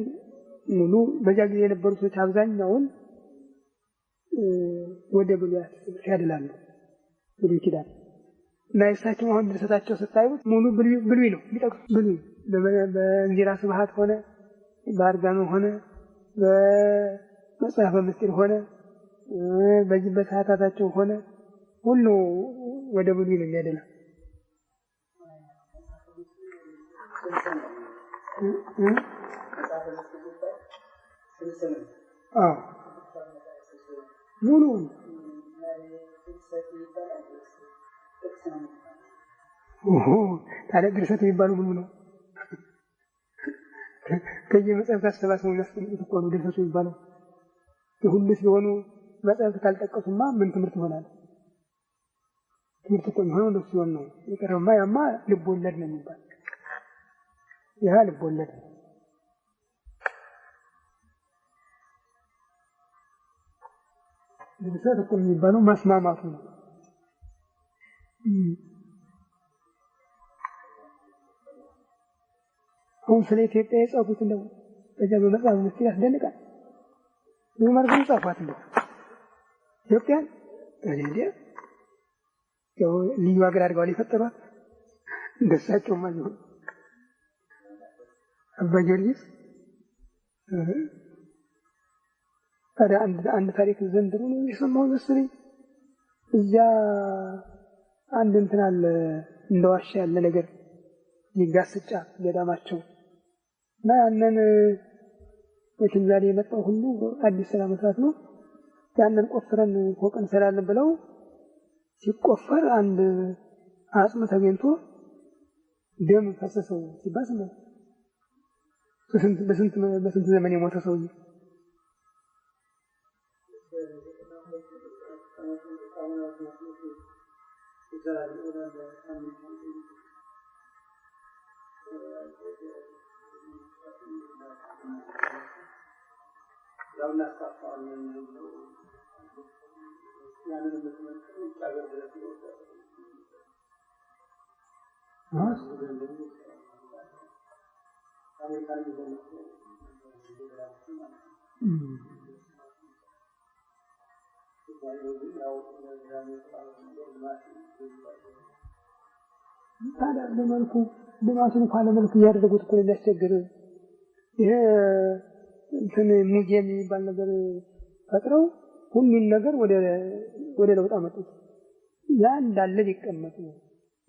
ሙሉ በዚያ ጊዜ የነበሩ ሰዎች አብዛኛውን ወደ ብሉያት ያደላሉ። ብሉይ ኪዳን እና የእሳቸው አሁን ድርሰታቸው ስታዩት ሙሉ ብሉይ ነው የሚጠቅሱት። ብሉይ በእንዚራ ስብሐት ሆነ በአርጋኖ ሆነ በመጽሐፈ ምስጢር ሆነ በዚህ በሰዓታታቸው ሆነ ሁሉ ወደ ብሉይ ነው የሚያደላ። ሙሉ ታዲያ ድርሰት የሚባለው ምኑ ነው? ከየመጽሐፍት አሰባስበው የሚያስቀምጡት እኮ ነው ድርሰቱ የሚባለው። የሁሉ ሲሆኑ መጽሐፍት ካልጠቀሱማ ምን ትምህርት ይሆናል? ትምህርት እኮ የሚሆነው እንደሱ ሲሆን ነው። የቀረውማ ያማ ልብ ወለድ ነው የሚባል። ያ ልብ ወለድ ነው። ድርሰት እኮ የሚባለው ማስማማቱ ነው። አሁን ስለ ኢትዮጵያ የጻፉት ነው በዛ በመጽሐፍ ውስጥ ያስደንቃል። ለማርገም ጻፏት ነው ኢትዮጵያን ታዲያ ያው ልዩ ሀገር አድርገው ሊፈጠሯት እንደሳቸው ማለት ነው። አባ ጊዮርጊስ ታዲያ አንድ ታሪክ ዘንድሮ ነው የሰማው መሰለኝ። እዚያ አንድ እንትን አለ እንደዋሻ ያለ ነገር ይጋስጫ ገዳማቸው እና ያንን ወትዛሬ የመጣው ሁሉ አዲስ ስራ መስራት ነው። ያንን ቆፍረን ፎቅ እንሰራለን ብለው ሲቆፈር አንድ አጽም ተገኝቶ ደም ፈሰሰው ሲባስ ነው። በስንት ዘመን የሞተ ሰውዬ ታዲያ ለመልኩ ልማቱን እንኳን ለመልኩ እያደረጉት እኮ የሚያስቸግር ይሄ እንትን ሙዚየም የሚባል ነገር ፈጥረው ሁሉን ነገር ወደ ለውጥ አመጡት። ያ እንዳለ ሊቀመጥ ነው።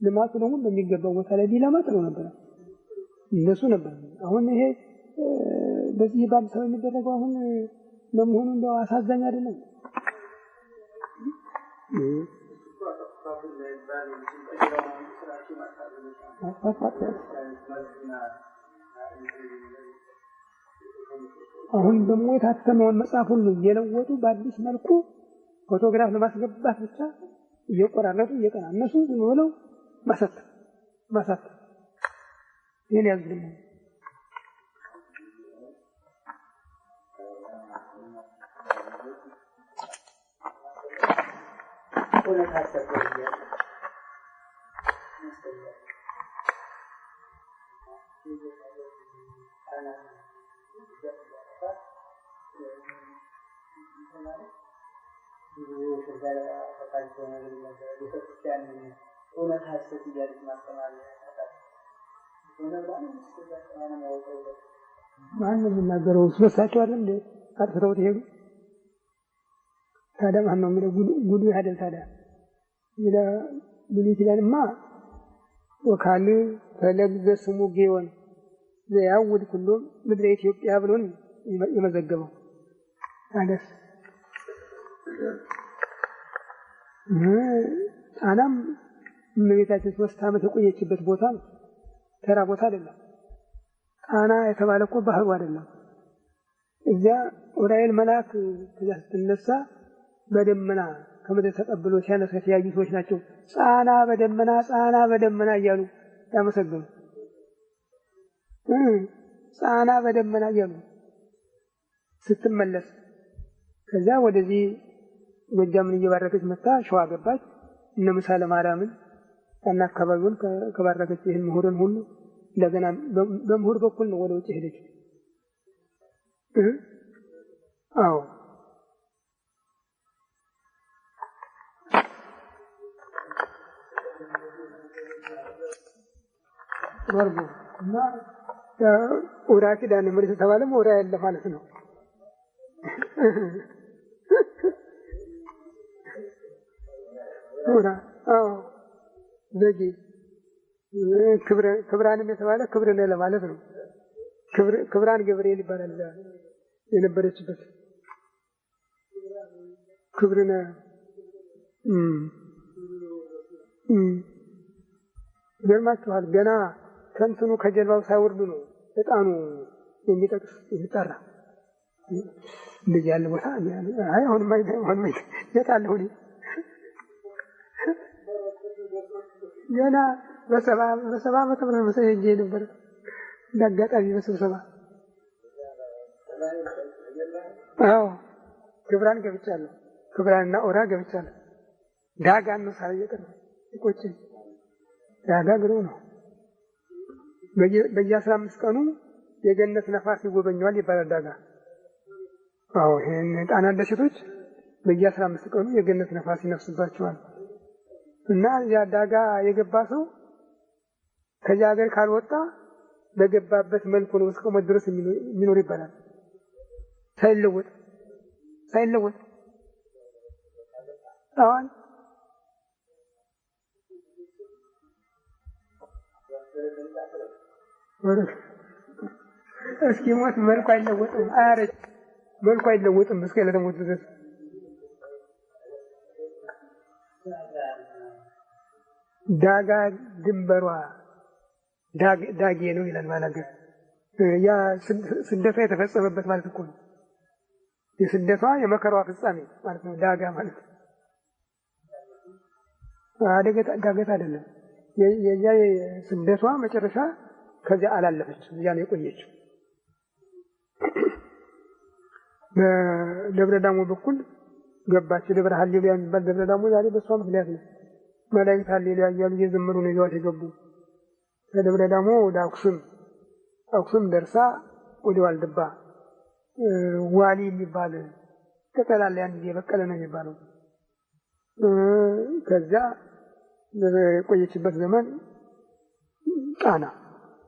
ልማቱ ደግሞ በሚገባው ቦታ ላይ ቢለማ ጥሩ ነበር። እንደሱ ነበር። አሁን ይሄ በዚህ በአዲስ አበባ የሚደረገው አሁን ለመሆኑ እንደው አሳዛኝ አይደለም? አሁን ደግሞ የታተመውን መጽሐፍ ሁሉ እየለወጡ በአዲስ መልኩ ፎቶግራፍ ለማስገባት ብቻ እየቆራረጡ እየቀናነሱ ብለው ማሳተም ይሄን ያዝልኝ። ማን ነው የሚናገረው? ስለሳቸው አይደል እንዴ አጥፍተውት ሄዱ። ታዲያ ማን ነው የሚለው? ጉዱ አይደል ታዲያ ይላ ምን ይችላልማ ወካል ፈለግ ዘስሙ ጌወን ዘያውድ ሁሉ ምድረ ኢትዮጵያ ብሎን የመዘገበው ታዲያስ ጣናም እመቤታችን 3 ዓመት የቆየችበት ቦታ ነው። ተራ ቦታ አይደለም። ጣና የተባለ እኮ ባህሩ አይደለም። እዚያ ዑራኤል መልአክ ከዚያ ስትነሳ በደመና ከምድር ተቀብሎ ሲያነሳ የተያዩ ሰዎች ናቸው። ጻና በደመና እያሉ ያመሰግኑ። ጻና በደመና እያሉ ስትመለስ ከዚያ ወደዚህ ጎጃምን እየባረከች መጣ። ሸዋ ገባች። እነ ምሳሌ ማርያምን እና አካባቢውን ከባረከች ይህን ምሁርን ሁሉ እንደገና በምሁር በኩል ነው ወደ ውጭ ሄደች። አዎ ወርቡ እና ኡራ ኪዳነ ምሕረት የተባለ ኡራ ያለ ማለት ነው። አዎ በጌ ክብራንም የተባለ ክብርነ ለማለት ነው። ክብራን ገብርኤል ይባላል የነበረችበት ክብርነ ገርማችኋል። ገና ከእንትኑ ከጀልባው ሳይወርዱ ነው ዕጣኑ የሚጠቅስ የሚጠራ እንደዚህ ያለ ቦታ። አይ አሁን የታለሁ ገና በሰባ ዓመተ ምህረት መሰለኝ ሄጄ ነበር እንዳጋጣሚ በስብሰባ። አዎ ክብራን ገብቻለሁ። ክብራንና ኦራ ገብቻለሁ። ዳጋን ነው ሳይቀር ይቆጭኝ። ዳጋ ግሩ ነው። በየ15 ቀኑ የገነት ነፋስ ይጎበኘዋል ይባላል ዳጋ። አዎ ይሄን ጣና ደሴቶች በየ15 ቀኑ የገነት ነፋስ ይነፍስባቸዋል። እና ያ ዳጋ የገባ ሰው ከዚያ ሀገር ካልወጣ በገባበት መልኩ ነው እስከ ሞት ድረስ የሚኖር ይባላል። ሳይለወጥ አሁን እስኪ ሞት መልኩ አይለወጥም። አያረጅ መልኩ አይለወጥም እስከ ለሞት ድረስ። ዳጋ ድንበሯ ዳጌ ነው ይላል ባላገር። ያ ስደቷ የተፈጸመበት ማለት እኮ ነው። የስደቷ የመከራዋ ፍጻሜ ማለት ነው ዳጋ ማለት። ዳገት አይደለም። የያ ስደቷ መጨረሻ ከዚያ አላለፈችም። ያ ነው የቆየችው። በደብረ ዳሞ በኩል ገባች። ደብረ ሃሌሉያ የሚባል ደብረ ዳሞ ዛሬ በሷ ምክንያት ነው መላእክት ሃሌሉያ እያሉ እየዘመሩ ነው ይዘዋት የገቡ። ከደብረ ዳሞ ወደ አክሱም ደርሳ ወደ ዋልድባ ዋሊ የሚባል ቅጠል አለ። ያን ጊዜ የበቀለ ነው የሚባለው። ከዚያ የቆየችበት ዘመን ጣና።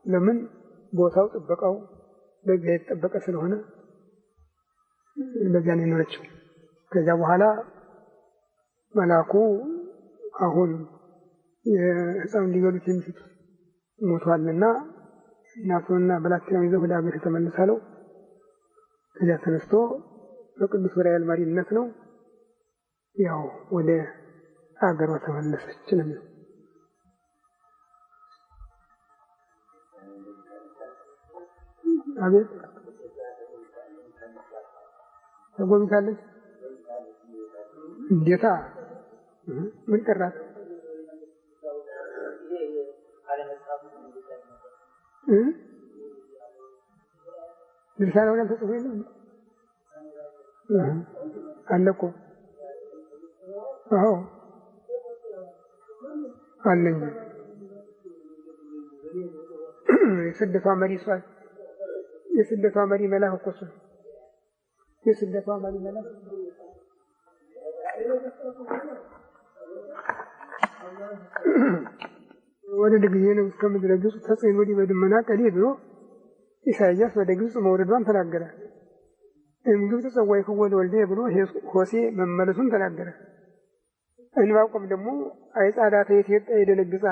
ለምን ቦታው ጥበቃው በጊዜ የተጠበቀ ስለሆነ በዚያ ነው የኖረችው። ከዚያ በኋላ መልአኩ አሁን የሕፃን ሊበሉት የሚስት ሞቷልና እናቱንና ብላቴናውን ይዘው ወደ ሀገር ተመልሳለው። ከዚያ ተነስቶ በቅዱስ ዑራኤል መሪነት ነው ያው ወደ ሀገሯ ተመለሰች ነው የሚለው። አቤት ተጎብኝታለች። እንዴታ ምን ቀራት? ድርሳና ወደ ተጽፎ የለም አለ እኮ። አዎ አለኝ። የስደቷ መሪ እሷ የስደቷ መሪ መልአክ እኮ እሱ የስደቷ መሪ መልአክ ወደ ግብጽ ነው እስከምድረ ግብጽ ተጽዕኖ ወዲህ በደመና ቀሌ ብሎ ኢሳይያስ ወደ ግብጽ መውረዷን ተናገረ። ግብጽ ጸዋይ ከወደ ወልደ ብሎ ሆሴ መመለሱን ተናገረ። ዕንባቆም ደግሞ አይጻዳተ ኢትዮጵያ ይደነግጻ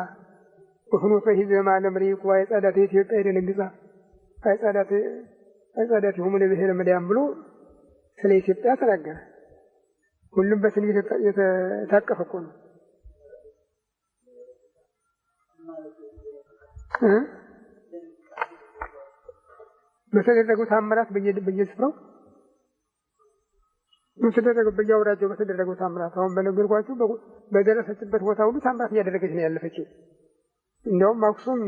ወፍኖተ ሂዘማ ለምሪኩ አይጻዳተ ኢትዮጵያ ይደነግጻ አይጻዳተ ሆሞ ለብሔረ መዳም ብሎ ስለ ኢትዮጵያ ተናገረ። ሁሉም በትንቢት የታቀፈ እኮ ነው። በተደረገው ታምራት በየስፍራው በየአውራጃው በተደረገው ታምራት አሁን በነገርኳችሁ በደረሰችበት ቦታ ሁሉ ታምራት እያደረገች ነው ያለፈችው። እንዲያውም አክሱም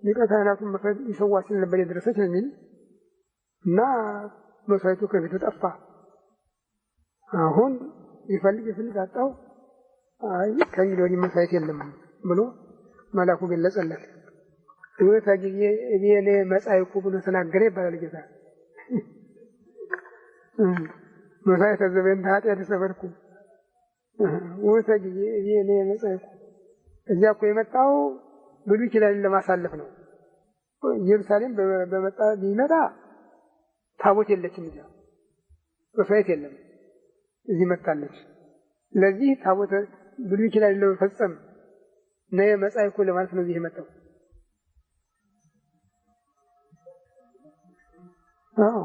ሊቀ ካህናቱን ይሰዋ ሲል ነበር የደረሰች የሚል እና መስዋዕቱ ከፊቱ ጠፋ። አሁን ይፈልግ አጣው። አይ ከእንግዲህ ወዲህ መስዋዕት የለም ብሎ መልአኩ ገለጸለት። ወታጊዜ እኔ መጻይኩ ብሎ ተናገረ ይባላል ጌታ። መስዋዕት ዘበን ኃጢአት ሰበርኩ ወታጊዜ እኔ መጻይኩ። እዚያ እኮ የመጣው ብሉይ ኪዳንን ለማሳለፍ ነው። ኢየሩሳሌም ቢመጣ ታቦት የለችም፣ እዚያ መስዋዕት የለም። እዚህ መጣለች። ስለዚህ ታቦት ብሉይ ኪዳን ለመፈጸም ነው መጻይኩ ለማለት ነው እዚህ የመጣው። አዎ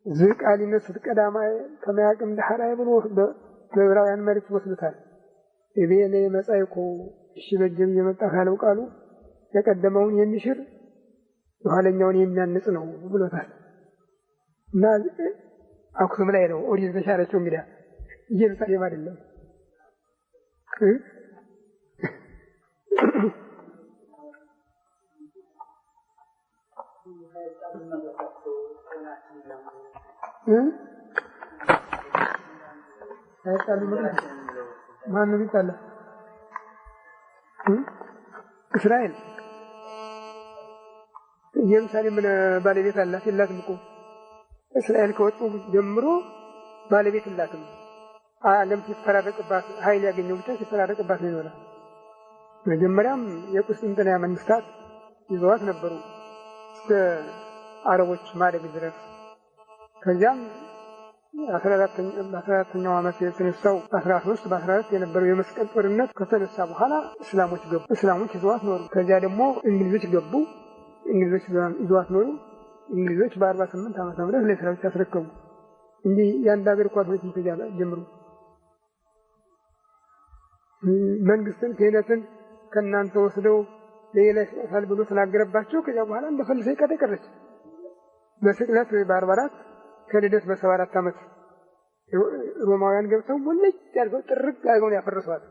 ዝቃሊነት ስትቀዳማይ ከመያቅም ዳህራይ ብሎ በዕብራውያን መልእክት ወስዶታል። እቤኔ መጻይኩ እሺ በጀም የመጣ ካለው ቃሉ የቀደመውን የሚሽር የኋለኛውን የሚያንጽ ነው ብሎታል። እና አክሱም ላይ ነው ኦሪት ተሻረችው። እንግዲህ ኢየሩሳሌም አይደለም። ማን ነው ይጣላ? እስራኤል ኢየሩሳሌም ባለቤት አላት የላትም እኮ። እስራኤል ከወጡ ጀምሮ ባለቤት የላትም። ዓለም ሲፈራረቅባት ኃይል ያገኘው ብቻ ሲፈራረቅባት ነው ይኖራል። መጀመሪያም የቁስጥንጥንያ መንግስታት ይዘዋት ነበሩ እስከ አረቦች ማደግ ድረስ። ከዚያም 14ኛው ዓመት የተነሳው 13 በ14 የነበረው የመስቀል ጦርነት ከተነሳ በኋላ እስላሞች ገቡ። እስላሞች ይዘዋት ኖሩ። ከዚያ ደግሞ እንግሊዞች ገቡ። እንግሊዞች ይዘዋት ኖሩ። እንግሊዞች በ48 ዓመተ ምህረት ለእስራኤል ያስረከቡ። እንዲህ የአንድ ሀገር ኳሶች ይፈጃል ጀምሩ። መንግስትን ክህነትን ከእናንተ ወስደው ለሌላ ይሰጣል ብሎ ተናገረባቸው። ከዚያ በኋላ እንደፈልሰ ይቀረች። በስቅለት በ44 ከልደት በ74 ዓመት ሮማውያን ገብተው ሞልጭ ያርገው ጥርቅ አድርገው ያፈረሷት።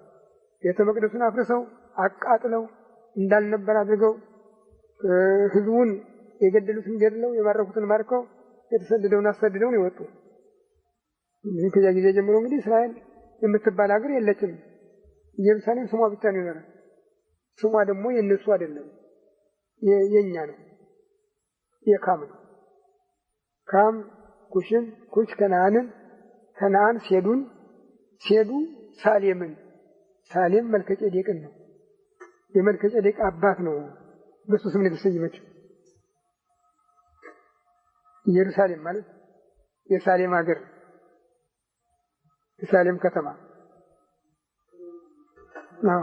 ቤተ መቅደሱን አፍርሰው አቃጥለው እንዳልነበር አድርገው ህዝቡን የገደሉትን ገድለው የማረኩትን ማርከው የተሰደደውን አሰደደው ነው የወጡ። ከዚያ ጊዜ ጀምሮ እንግዲህ እስራኤል የምትባል ሀገር የለችም። ኢየሩሳሌም ስሟ ብቻ ነው የኖረ። ስሟ ደግሞ የነሱ አይደለም፣ የኛ ነው፣ የካም ነው። ካም ኩሽን፣ ኩሽ ከነዓንን፣ ከነዓን ሴዱን፣ ሴዱ ሳሌምን፣ ሳሌም መልከጼዴቅን ነው። የመልከጼዴቅ አባት ነው። በሱ ስም ነው የተሰየመችው። ኢየሩሳሌም ማለት የሳሌም ሀገር፣ የሳሌም ከተማ ነው።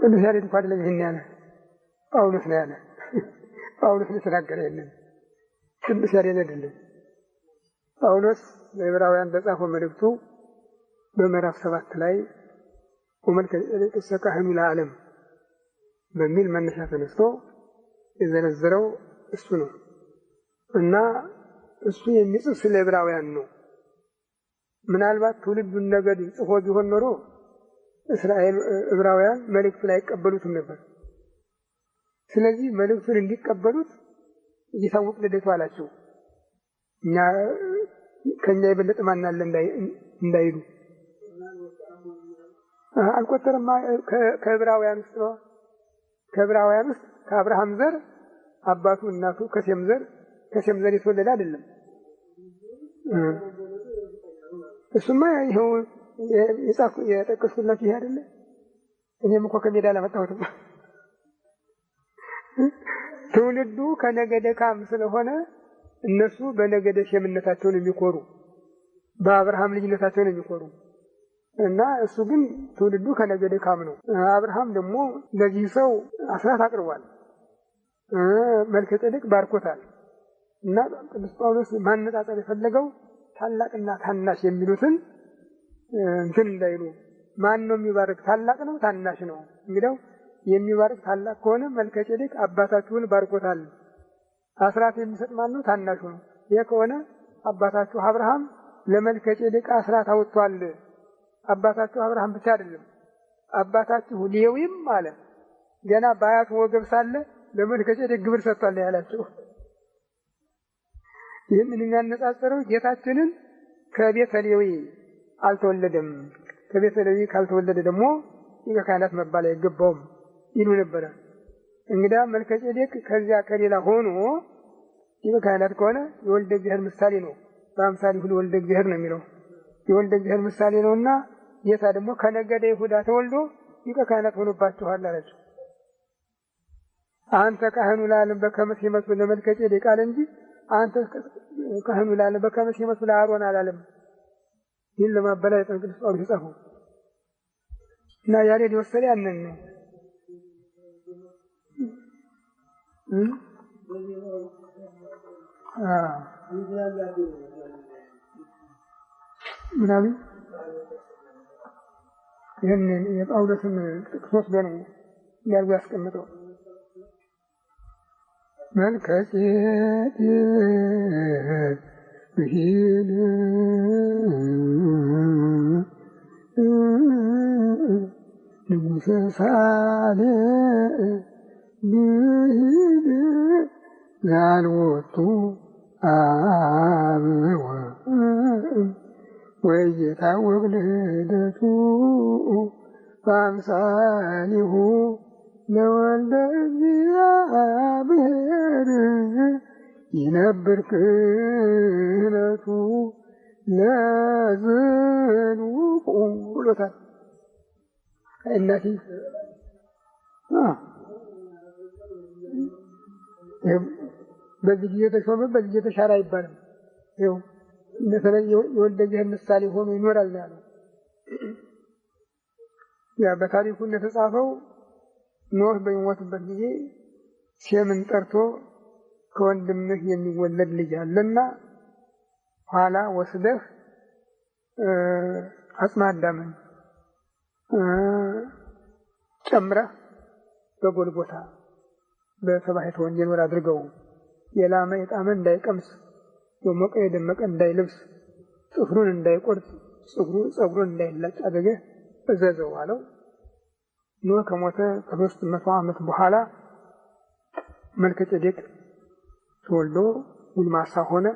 ቅዱስ ያሬድ እንኳን አይደለም ይሄን ያለ ጳውሎስ ነው ያለ። ጳውሎስ ነው የተናገረ ይሄንን። ቅዱስ ያሬድ አይደለም። ጳውሎስ ለዕብራውያን በጻፈው መልእክቱ በምዕራፍ 7 ላይ ወመልከጼዴቅ ካህኑ ለዓለም በሚል መነሻ ተነስቶ የዘረዘረው እሱ ነው እና እሱ የሚጽፍ ስለ ዕብራውያን ነው። ምናልባት ትውልዱን ነገድ ጽፎ ቢሆን ኖሮ እስራኤል ዕብራውያን መልእክቱ ላይ አይቀበሉትም ነበር። ስለዚህ መልእክቱን እንዲቀበሉት እየታወቅ ልደቱ አላቸው። እኛ ከኛ የበለጠ ማን አለ እንዳይሉ አልቆጠረም። ከዕብራውያን ውስጥ ነው። ከዕብራውያን ውስጥ ከአብርሃም ዘር አባቱ እናቱ ከሴም ዘር የተወለደ አይደለም። እሱማ ይኸው የጠቀስኩላችሁ ይሄ አይደለ? እኔም እኮ ከሜዳ አላመጣሁትም። ትውልዱ ከነገደ ካም ስለሆነ እነሱ በነገደ ሴምነታቸው ነው የሚኮሩ፣ በአብርሃም ልጅነታቸው ነው የሚኮሩ እና እሱ ግን ትውልዱ ከነገደ ካም ነው። አብርሃም ደግሞ ለዚህ ሰው አስራት አቅርቧል፣ መልከጼዴቅ ባርኮታል። እና ቅዱስ ጳውሎስ ማነጻጸር የፈለገው ታላቅና ታናሽ የሚሉትን እንትን እንዳይሉ። ማን ነው የሚባርክ? ታላቅ ነው ታናሽ ነው? እንግዲያው የሚባርክ ታላቅ ከሆነ መልከጼዴቅ አባታችሁን ባርኮታል። አስራት የሚሰጥ ማን ነው? ታናሹ ነው። ይሄ ከሆነ አባታችሁ አብርሃም ለመልከጼዴቅ አስራት አውጥቷል። አባታችሁ አብርሃም ብቻ አይደለም አባታችሁ ሌዊም አለ ገና በአያቱ ወገብ ሳለ ለመልከጼዴቅ ግብር ሰጥቷል ያላቸው። ይህንን የሚያነጻጽረው ጌታችንን ከቤተ ሌዊ አልተወለደም፣ ከቤተ ሌዊ ካልተወለደ ደግሞ ሊቀ ካህናት መባል አይገባውም ይሉ ነበረ። እንግዲህ መልከጼዴቅ ከዚያ ከሌላ ሆኖ ሊቀ ካህናት ከሆነ የወልደ እግዚአብሔር ምሳሌ ነው። በአምሳሊሁ ለወልደ እግዚአብሔር ነው የሚለው የወልደ እግዚአብሔር ምሳሌ ነውና ጌታ ደግሞ ከነገደ ይሁዳ ተወልዶ ሊቀ ካህናት ሆኖባችኋል አላቸው። አንተ ካህኑ ለዓለም በከመ ሲመቱ ለመልከጼዴቅ አለ እንጂ አንተ ካህኑ ለዓለም በከመ ሲመቱ ለአሮን አላለም። ይህን ለማበላሸት ቅዱስ ጳውሎስ የጻፈው እና ያሬድ የወሰደ ያንን ነው። ምናምን ይህንን የጳውሎስን ጥቅስ ወስዶ ነው ያርጎ ያስቀምጠው። መልከጼዴቅ ብሂል ንጉሠ ሳሌም ብሂል ዘአልቦቱ አብ ወወልድ ወኢይታወቅ ልደቱ በአምሳሊሁ ለወልደ እግዚአብሔር ይነብር ክህነቱ ለዝኑቁ ብሎታል። እናቴ በዚህ ጊዜ ተሾመ በዚህ ጊዜ ተሻረ አይባልም። ይኸው በተለይ የወልደ እግዚአብሔር ምሳሌ ሆኖ ይኖራል ነው ያለው። ያ በታሪኩ እንደተጻፈው ኖህ በሚሞትበት ጊዜ ሴምን ጠርቶ ከወንድምህ የሚወለድ ልጅ አለና ኋላ ወስደህ አጽመ አዳምን ጨምረህ በጎልጎታ በሰባሒተ ወንጌል አድርገው የላመ የጣመ እንዳይቀምስ የሞቀ የደመቀ እንዳይለብስ ጥፍሩን እንዳይቆርጥ ጸጉሩን እንዳይላጭ አድርገህ እዘዘው አለው። ኖህ ከሞተ ከ300 ዓመት በኋላ መልከጼዴቅ ተወልዶ ጉልማሳ ሆነ።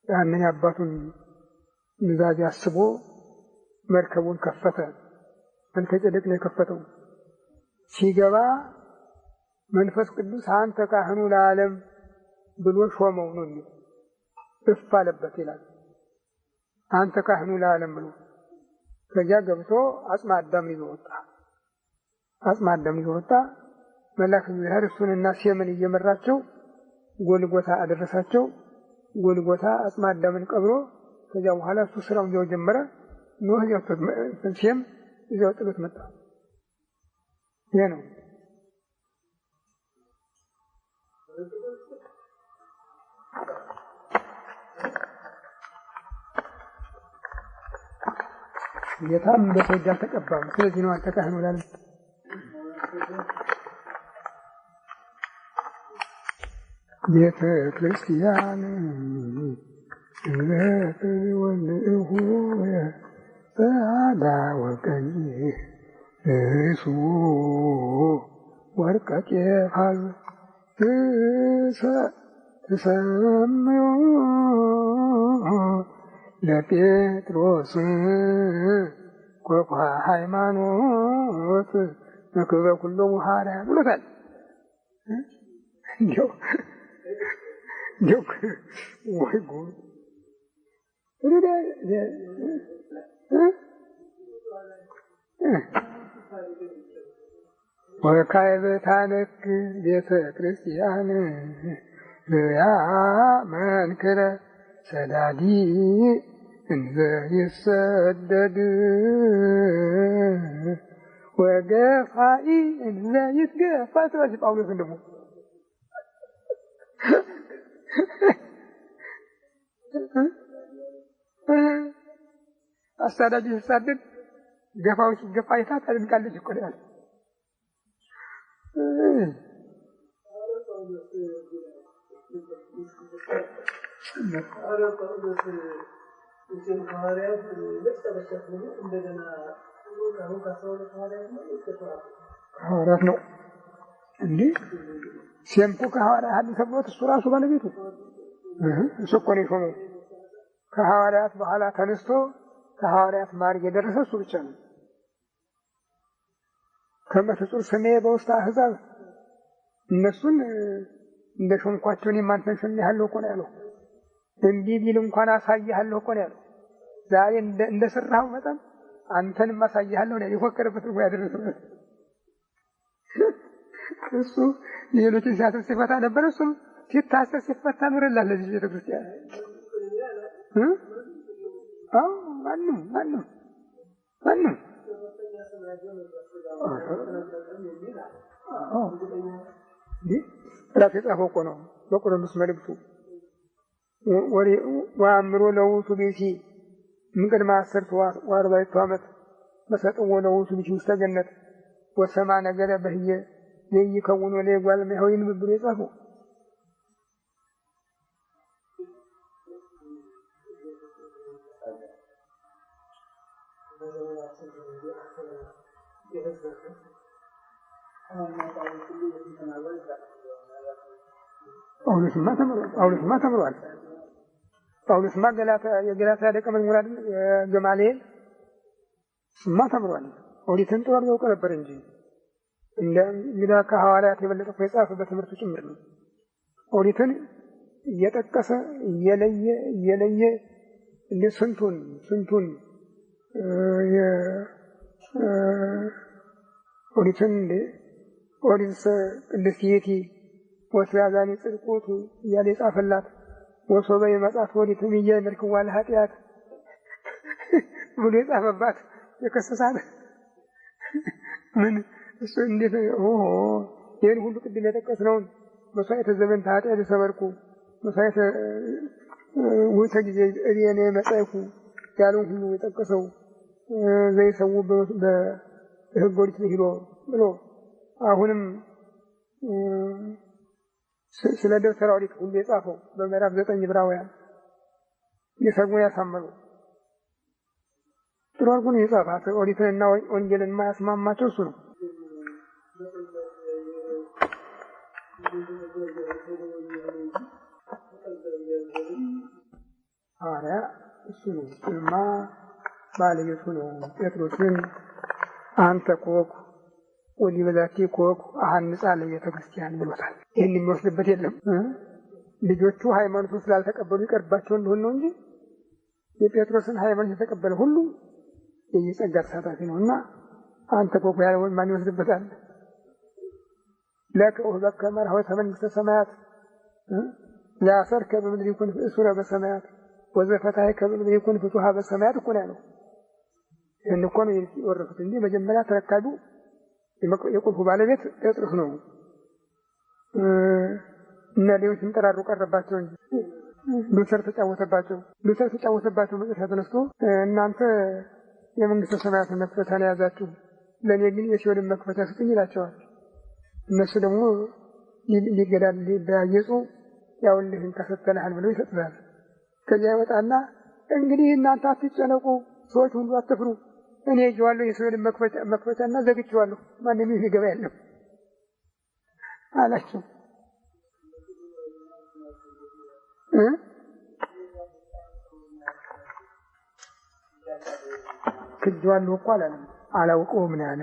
ያንን የአባቱን ንዛዜ አስቦ መርከቡን ከፈተ። መልከጼዴቅ ነው የከፈተው። ሲገባ መንፈስ ቅዱስ አንተ ካህኑ ለዓለም ብሎ ሾመው ነው የሚለው። እፍ አለበት ይላል። አንተ ካህኑ ለዓለም ብሎ ከዚያ ገብቶ አጽመ አዳም ይዞ ወጣ። አጽመ አዳም ይዞ ወጣ። መልአከ እግዚአብሔር እሱንና ሴምን እየመራቸው ጎልጎታ አደረሳቸው። ጎልጎታ አጽመ አዳምን ቀብሮ ከዚያ በኋላ እሱ ስራውን ይዘው ጀመረ። ኖህ ሴም ይዘው ጥሎት መጣ። ይሄ ነው ጌታም በሰጅ አልተቀባም። ስለዚህ ነው አንተ ካህኑ ለዓለም ቤተ ክርስቲያን ወልእሁ በአዳ ወቀኝ እሱ ወርቀ ቄፋዝ ተሰምዮ ለጴጥሮስ ኮኳ ሃይማኖት መክበ ኩሎሙ ሐዋርያት ብሎታል። እንዲያው ወይ ጉድ ወካዕበ ታነክር ቤተ ክርስቲያን ያ መንክረ ሰዳዲ እንዘ ይሰደድ ወገፋኢ እንዘ ይትገፋ ትራሲ ጳውሎስን ደግሞ አሳዳጅ ሲሳደድ ገፋው ሲገፋ አይታ ታድንቃለች እኮ ነው ያለ። ሐዋርያት ነው እንዴ ሲምኩ ከሐዋርያት ሐዲስ ሰብሮት እሱ ራሱ ባለቤቱ እሱ እኮ ነው የሾመው። ከሐዋርያት በኋላ ተነስቶ ከሐዋርያት ማዕረግ የደረሰ እሱ ብቻ ነው። ከመትጹር ስሜ በውስተ አሕዛብ እነሱን እንደ ሾምኳቸው እኔም አንተን ሾሜሃለሁ እኮ ነው ያለው። እንዲህ ቢል እንኳን አሳይሃለሁ እኮ ነው ያለው። ዛሬ እንደሰራኸው መጠን አንተንም አሳይሃለሁ ነው የፎከረበት ነው ያደረሰበት። እሱ ሌሎችን ሲያስር ሲፈታ ነበር። እሱም ሲታሰር ሲፈታ ኖረላል ለዚህ ቤተክርስቲያን። ማንም ራሱ የጻፈው እኮ ነው በቆሮንቶስ መልእክቱ ወአእምሮ ለውእቱ ብእሲ እምቅድመ 10 ወአርባዕቱ ዓመት መሰጥዎ ለውእቱ ብእሲ ውስተ ገነት ወሰማ ነገረ በህየ ዘይከውኖ ለእጓለ እመሕያው ብሎ የጻፈው ጳውሎስማ ተምሯል። ጳውሎስማ የገላትያ ደቀ መዝሙር አይደል? ገማልኤል ስማ ተምሯል። ኦሪትን ጥሩ አድርጎ ነበር እንጂ እንግዳ ከሐዋርያት የበለጠ እኮ የጻፈ በትምህርቱ ጭምር ነው። ኦሪትን እየጠቀሰ እየለየ እንደ ስንቱን ኦሪትን ኦሪት ቅድስት ወስያዛኒ ጽድቆቱ እያለ የጻፈላት ወሶበ የመጽሐፍ ኦሪትን እያመልክዋ ለኃጢአት ብሎ የጻፈባት የከሰሳት ምን እሱ እንዴት ይህን ሁሉ ቅድም የጠቀስነውን መስዋዕተ ዘበን ኃጢአት የሰበርኩ መስዋዕተ ውእተ ጊዜ እኔ መጻይኩ ያለውን ሁሉ የጠቀሰው ዘይሰው በሕገ ኦሪት ሄዶ ብሎ አሁንም ስለ ደብተራ ኦሪት ሁሉ የጻፈው በምዕራፍ 9 ዕብራውያን የሰጉን ያሳመሩ ጥሩ አድርጎ ነው የጻፋት። ኦሪትንና ወንጌልን የማያስማማቸው እሱ ነው። ሐዋርያ እሱ ነው። እሱማ ባለቤቱ ነው። ጴጥሮስን አንተ ኮኩ ወዲህ በዛቲ ኮኩ አሐንጻ ለቤተ ክርስቲያን ብሎታል። ይህን የሚወስድበት የለም። ልጆቹ ሃይማኖቱን ስላልተቀበሉ ይቀርባቸው እንደሆነ ነው እንጂ የጴጥሮስን ሃይማኖት የተቀበለ ሁሉ የጸጋ ተሳታፊ ነው እና አንተ ኮኩ ያለውን ማን ይወስድበታል? ለከ ወበከ መርሆተ መንግሥተ ሰማያት ለአሰርከ በምድር ይኩን እሱረ በሰማያት ወዘፈታሔከ በምድር ይኩን ፍቱሐ በሰማያት እኮ ነው ያለው። ይህን እኮ ነው የወረሱት እንጂ መጀመሪያ ተረካቢው የቁልፉ ባለቤት ጴጥሮስ ነው። እና ሌሎች ሲንጠራሩ ቀረባቸው እንጂ ሉተር ተጫወተባቸው። መጨረሻ ተነስቶ እናንተ የመንግሥተ ሰማያትን መክፈቻ ነው የያዛችሁ፣ ለእኔ ግን የሲኦልን መክፈቻ ስጡኝ ይላቸዋል። እነሱ ደግሞ ሊገዳያየጹ ያውልህን ከሰተንሃል ብለው ይሰጡታል። ከዚያ ይወጣና እንግዲህ እናንተ አትጨነቁ፣ ሰዎች ሁሉ አትፍሩ፣ እኔ ይዤዋለሁ የሲኦልን መክፈቻና ዘግቼዋለሁ፣ ማንም ሊገባ የለም አላቸው። ክጄዋለሁ እኮ አላለም፣ አላውቀውም ነው ያለ።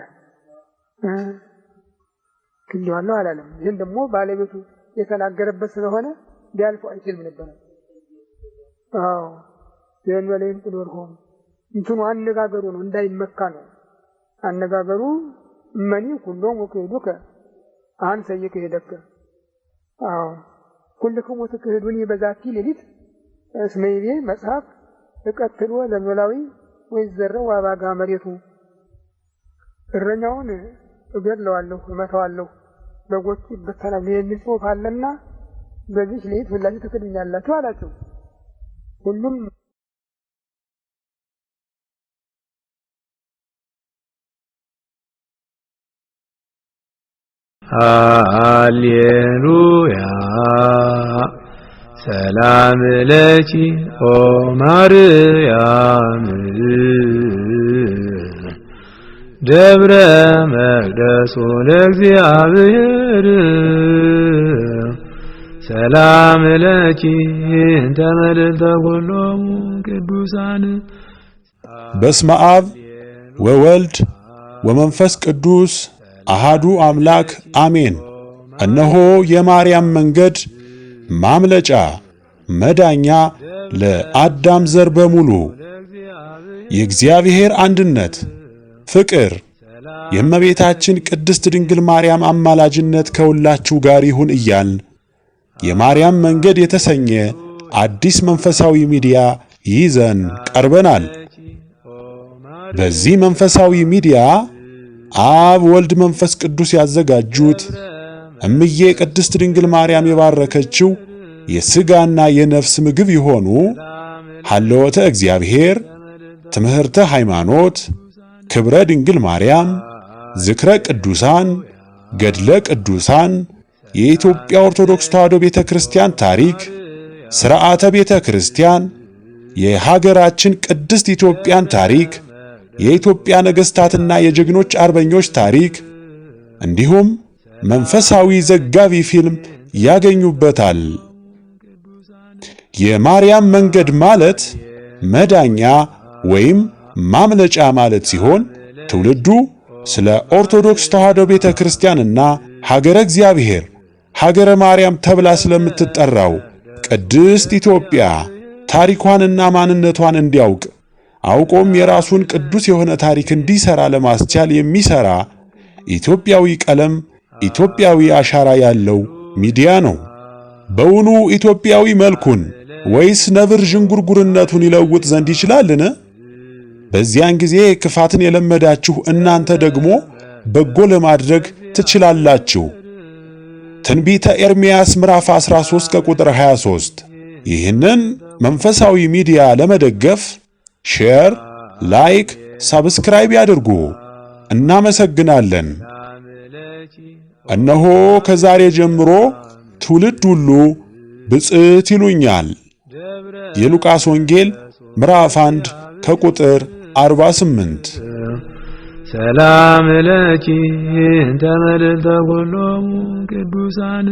ክጄዋለሁ አላለም። ይህን ደግሞ ባለቤቱ የተናገረበት ስለሆነ ሊያልፈው አይችልም ነበር። ይህን በላይም ቅዶር ሆኑ እንትኑ አነጋገሩ ነው እንዳይመካ ነው አነጋገሩ። እመኒ ሁሉም ወክህዱከ አንሰ ይክህደከ ኩልክሙ ትክህዱኒ በዛቲ ሌሊት እስመ ይቤ መጽሐፍ እቀትሎ ለኖላዊ ወይዘረው አባጋ መሬቱ እረኛውን እገድለዋለሁ እመታዋለሁ በጎች ይበተናሉ የሚል ጽሑፍ አለና በዚህ ሌሊት ሁላችሁ ትክዱኛላችሁ አላቸው። ሁሉም ሃሌሉያ ሰላም ለኪ ኦ ማርያም ደብረ መቅደሱ ለእግዚአብሔር ሰላም ለኪ እንተ መልዕልተ ኩሎሙ ቅዱሳን። በስመ አብ ወወልድ ወመንፈስ ቅዱስ አሃዱ አምላክ አሜን። እነሆ የማርያም መንገድ ማምለጫ መዳኛ ለአዳም ዘር በሙሉ የእግዚአብሔር አንድነት ፍቅር የእመቤታችን ቅድስት ድንግል ማርያም አማላጅነት ከሁላችሁ ጋር ይሁን እያልን የማርያም መንገድ የተሰኘ አዲስ መንፈሳዊ ሚዲያ ይዘን ቀርበናል። በዚህ መንፈሳዊ ሚዲያ አብ ወልድ መንፈስ ቅዱስ ያዘጋጁት እምዬ ቅድስት ድንግል ማርያም የባረከችው የሥጋና የነፍስ ምግብ የሆኑ ሀልወተ እግዚአብሔር፣ ትምህርተ ሃይማኖት፣ ክብረ ድንግል ማርያም፣ ዝክረ ቅዱሳን፣ ገድለ ቅዱሳን፣ የኢትዮጵያ ኦርቶዶክስ ተዋሕዶ ቤተክርስቲያን ታሪክ፣ ሥርዓተ ቤተክርስቲያን፣ የሀገራችን ቅድስት ኢትዮጵያን ታሪክ፣ የኢትዮጵያ ነገሥታትና የጀግኖች አርበኞች ታሪክ እንዲሁም መንፈሳዊ ዘጋቢ ፊልም ያገኙበታል። የማርያም መንገድ ማለት መዳኛ ወይም ማምለጫ ማለት ሲሆን ትውልዱ ስለ ኦርቶዶክስ ተዋሕዶ ቤተክርስቲያንና ሀገረ እግዚአብሔር ሀገረ ማርያም ተብላ ስለምትጠራው ቅድስት ኢትዮጵያ ታሪኳንና ማንነቷን እንዲያውቅ አውቆም የራሱን ቅዱስ የሆነ ታሪክ እንዲሰራ ለማስቻል የሚሰራ ኢትዮጵያዊ ቀለም፣ ኢትዮጵያዊ አሻራ ያለው ሚዲያ ነው። በውኑ ኢትዮጵያዊ መልኩን ወይስ ነብር ዥንጉርጉርነቱን ይለውጥ ዘንድ ይችላልን? በዚያን ጊዜ ክፋትን የለመዳችሁ እናንተ ደግሞ በጎ ለማድረግ ትችላላችሁ። ትንቢተ ኤርምያስ ምዕራፍ 13 ከቁጥር 23። ይህንን መንፈሳዊ ሚዲያ ለመደገፍ ሼር፣ ላይክ፣ ሰብስክራይብ ያድርጉ። እናመሰግናለን። እነሆ ከዛሬ ጀምሮ ትውልድ ሁሉ ብፅዕት ይሉኛል። የሉቃስ ወንጌል ምዕራፍ 1 ከቁጥር 48። ሰላም ለኪ እንተ መልዕልተ ኩሎሙ ቅዱሳን